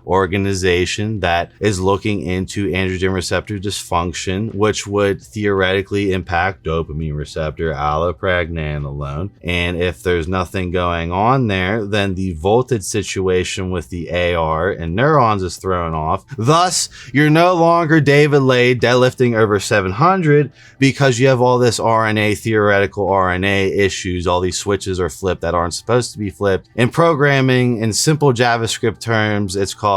[SPEAKER 1] organization that is looking into androgen receptor dysfunction, which would theoretically impact dopamine receptor, allopregnanolone. And if there's nothing going on there, then the voltage situation with the AR and neurons is thrown off. Thus, you're no longer David Lay deadlifting over 700 because you have all this theoretical RNA issues. All these switches are flipped that aren't supposed to be flipped. In programming, in simple JavaScript terms, it's caused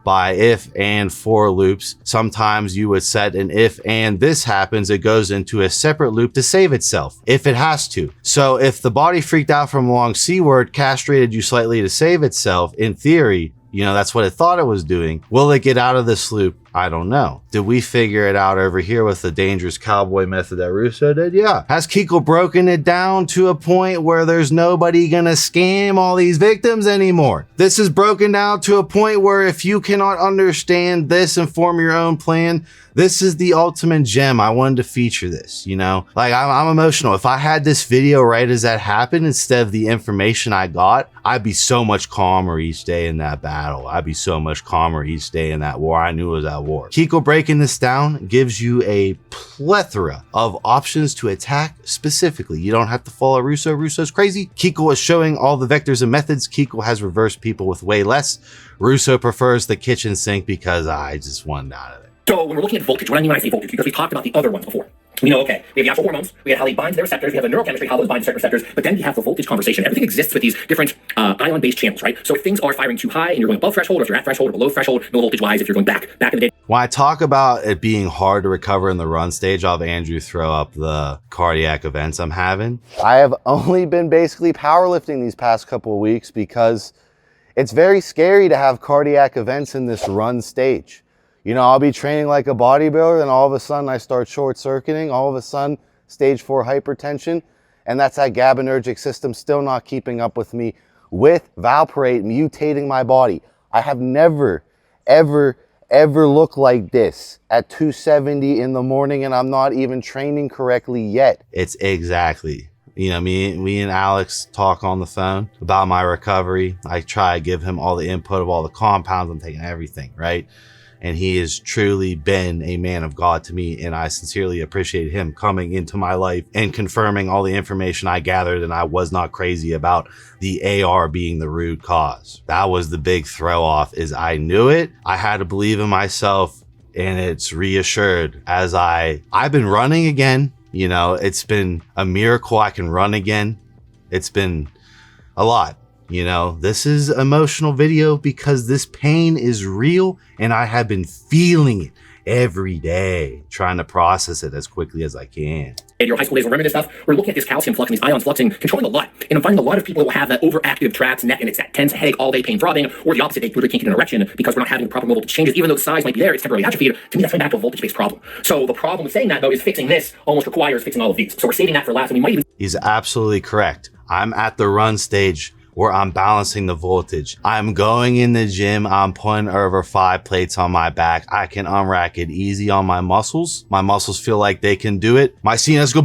[SPEAKER 1] by if and for loops. Sometimes you would set an if and this happens, it goes into a separate loop to save itself if it has to. So if the body freaked out from a long C word, castrated you slightly to save itself, in theory, that's what it thought it was doing. Will it get out of this loop? I don't know. Did we figure it out over here with the dangerous cowboy method that Russo did? Yeah. Has Kikel broken it down to a point where there's nobody gonna scam all these victims anymore? This is broken down to a point where if you cannot understand this and form your own plan, this is the ultimate gem. I wanted to feature this, Like, I'm emotional. If I had this video right as that happened instead of the information I got, I'd be so much calmer each day in that battle. I'd be so much calmer each day in that war. I knew it was at war. Kikel breaking this down gives you a plethora of options to attack specifically. You don't have to follow Russo. Russo's crazy. Kikel is showing all the vectors and methods. Kikel has reversed people with way less. Russo prefers the kitchen sink because I just wanted out of it.
[SPEAKER 11] So when we're looking at voltage, what I mean when I say voltage, because we talked about the other ones before. We know, okay, we have the actual hormones, we have how they bind to their receptors, we have the neurochemistry, how those bind to certain receptors, but then we have the voltage conversation. Everything exists with these different ion-based channels, right? So if things are firing too high and you're going above threshold, or if you're at threshold or below threshold, no voltage-wise, if you're going back in the day.
[SPEAKER 1] When I talk about it being hard to recover in the run stage, I'll have Andrew throw up the cardiac events I'm having. I have only been basically powerlifting these past couple of weeks because it's very scary to have cardiac events in this run stage. I'll be training like a bodybuilder and all of a sudden I start short circuiting, all of a sudden stage 4 hypertension, and that's that GABAergic system still not keeping up with me with valproate mutating my body. I have never, ever looked like this at 270 in the morning and I'm not even training correctly yet. It's exactly. Me and Alex talk on the phone about my recovery. I try to give him all the input of all the compounds. I'm taking everything, right? And he has truly been a man of God to me, and I sincerely appreciate him coming into my life and confirming all the information I gathered, and I was not crazy about the AR being the root cause. That was the big throw off, is I knew it. I had to believe in myself, and it's reassured as I've been running again. It's been a miracle I can run again. It's been a lot. This is emotional video because this pain is real and I have been feeling it every day, trying to process it as quickly as I can.
[SPEAKER 11] In your high school days, we're remembering this stuff. We're looking at this calcium flux and these ions fluxing, controlling a lot. And I'm finding a lot of people will have that overactive traps, neck, and it's that tense headache, all day pain throbbing, or the opposite, they literally can't get an erection because we're not having the proper voltage changes. Even though the size might be there, it's temporarily atrophied. To me, that's an actual voltage-based problem. So the problem with saying that, though, is fixing this almost requires fixing all of these. So we're saving that for last, and we might even...
[SPEAKER 1] He's absolutely correct. I'm at the run stage where I'm balancing the voltage. I'm going in the gym, I'm putting over 5 plates on my back. I can unrack it easy on my muscles. My muscles feel like they can do it. My CNS go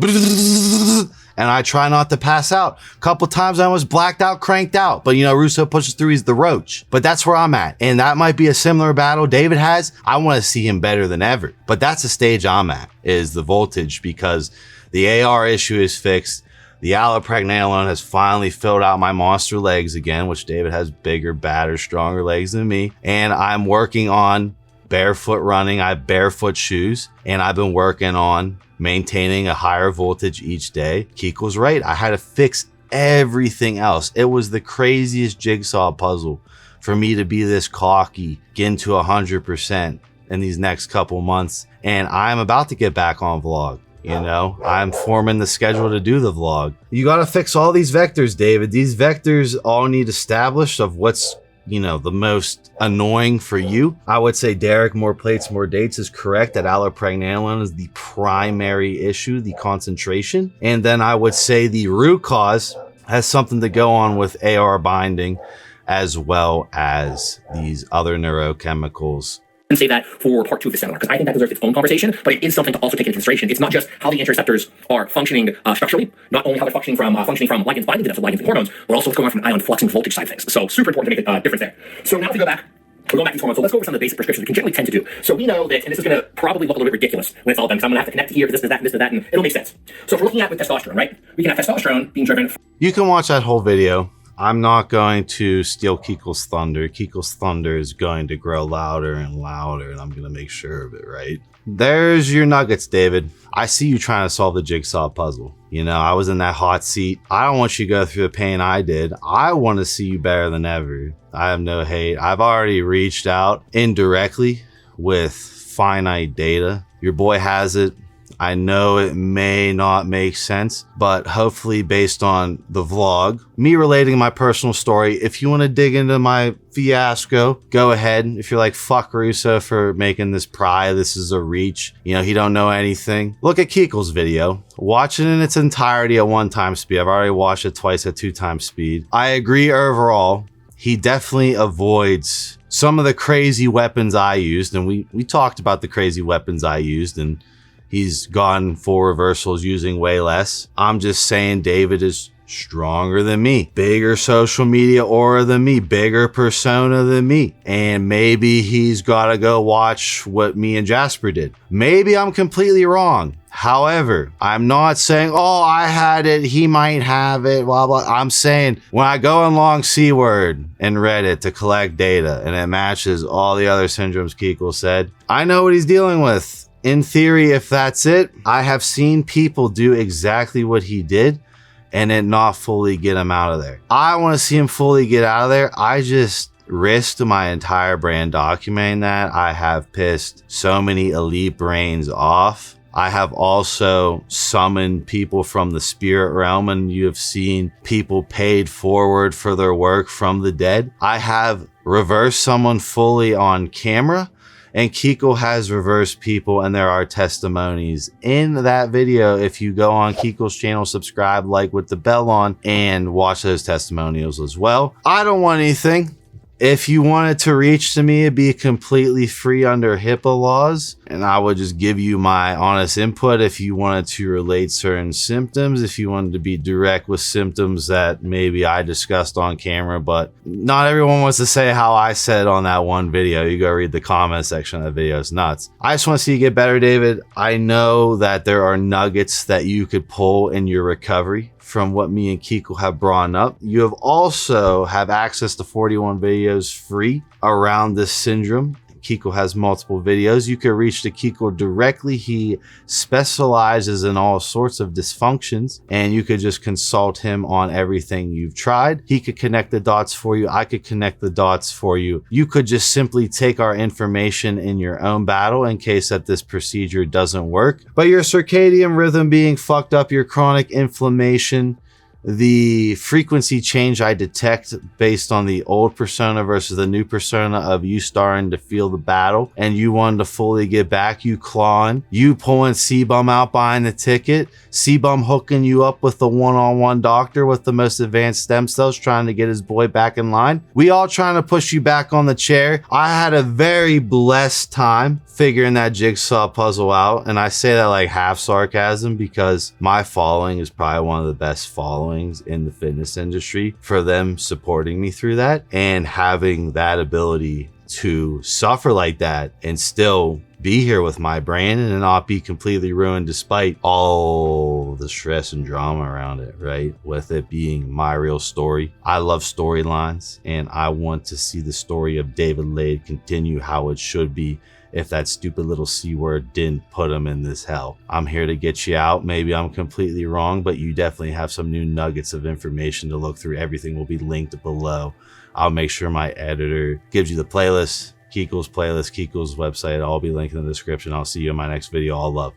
[SPEAKER 1] and I try not to pass out. A couple times I was blacked out, cranked out. But Russo pushes through, he's the roach. But that's where I'm at. And that might be a similar battle David has. I want to see him better than ever. But that's the stage I'm at, is the voltage, because the AR issue is fixed. The allopregnanolone has finally filled out my monster legs again, which David has bigger, badder, stronger legs than me. And I'm working on barefoot running. I have barefoot shoes, and I've been working on maintaining a higher voltage each day. Kikel's right. I had to fix everything else. It was the craziest jigsaw puzzle for me to be this cocky, get into 100%, in these next couple months, and I'm about to get back on vlog. You know, I'm forming the schedule to do the vlog. You got to fix all these vectors, David. These vectors all need established of what's, you know, the most annoying for you. I would say Derek, more plates, more dates is correct. That allopregnanolone is the primary issue, the concentration. And then I would say the root cause has something to go on with AR binding as well as these other neurochemicals.
[SPEAKER 11] And say that for part 2 of the seminar, because I think that deserves its own conversation, but it is something to also take into consideration. It's not just how the interoceptors are functioning structurally, not only how they're functioning from ligands binding to them, so ligands and hormones, but also what's going on from the ion flux and voltage side of things. So super important to make a difference there. So now if we go back, we're going back to hormones. So let's go over some of the basic prescriptions we can generally tend to do. So we know that, and this is going to probably look a little bit ridiculous when it's all done, because I'm going to have to connect to here, to this, to that, and this, to that, and it'll make sense. So if we're looking at with testosterone, right? We can have testosterone being driven.
[SPEAKER 1] You can watch that whole video. I'm not going to steal Kikel's thunder. Kikel's thunder is going to grow louder and louder, and I'm going to make sure of it, right? There's your nuggets, David. I see you trying to solve the jigsaw puzzle. You know, I was in that hot seat. I don't want you to go through the pain I did. I want to see you better than ever. I have no hate. I've already reached out indirectly with finite data. Your boy has it. I know it may not make sense, but hopefully based on the vlog, me relating my personal story, if you want to dig into my fiasco, go ahead. If you're like, fuck Russo for making this this is a reach, you know, he don't know anything. Look at Kikel's video. Watch it in its entirety at 1x speed. I've already watched it twice at 2x speed. I agree overall. He definitely avoids some of the crazy weapons I used, and we talked about the crazy weapons I used, and he's gone full reversals using way less. I'm just saying David is stronger than me, bigger social media aura than me, bigger persona than me. And maybe he's got to go watch what me and Jasper did. Maybe I'm completely wrong. However, I'm not saying, oh, I had it, he might have it, blah, blah. I'm saying when I go on long C-word and Reddit to collect data and it matches all the other syndromes Kikel said, I know what he's dealing with. In theory, if that's it, I have seen people do exactly what he did and it not fully get him out of there. I want to see him fully get out of there. I just risked my entire brand documenting that. I have pissed so many elite brains off. I have also summoned people from the spirit realm, and you have seen people paid forward for their work from the dead. I have reversed someone fully on camera. And Kikel has reversed people, and there are testimonies in that video. If you go on Kikel's channel, subscribe, like with the bell on, and watch those testimonials as well. I don't want anything. If you wanted to reach to me, it'd be completely free under HIPAA laws, and I would just give you my honest input if you wanted to relate certain symptoms, if you wanted to be direct with symptoms that maybe I discussed on camera, but not everyone wants to say how I said on that one video. You go read the comment section of that video. It's nuts. I just want to see you get better, David. I know that there are nuggets that you could pull in your recovery from what me and Kikel have brought up. You have also have access to 41 videos free around this syndrome. Kikel has multiple videos. You can reach to Kikel directly. He specializes in all sorts of dysfunctions, and you could just consult him on everything you've tried. He could connect the dots for you. I could connect the dots for you. You could just simply take our information in your own battle in case that this procedure doesn't work. But your circadian rhythm being fucked up, your chronic inflammation, the frequency change I detect based on the old persona versus the new persona of you starting to feel the battle and you wanting to fully get back, you clawing, you pulling C-Bum out buying the ticket, C-Bum hooking you up with the one-on-one doctor with the most advanced stem cells trying to get his boy back in line. We all trying to push you back on the chair. I had a very blessed time figuring that jigsaw puzzle out, and I say that like half sarcasm because my following is probably one of the best followings in the fitness industry. For them supporting me through that and having that ability to suffer like that and still be here with my brand and not be completely ruined despite all the stress and drama around it, right? With it being my real story. I love storylines, and I want to see the story of David Lade continue how it should be if that stupid little C word didn't put him in this hell. I'm here to get you out. Maybe I'm completely wrong, but you definitely have some new nuggets of information to look through. Everything will be linked below. I'll make sure my editor gives you the playlist. Kikel's playlist, Kikel's website. I'll be linked in the description. I'll see you in my next video. All love.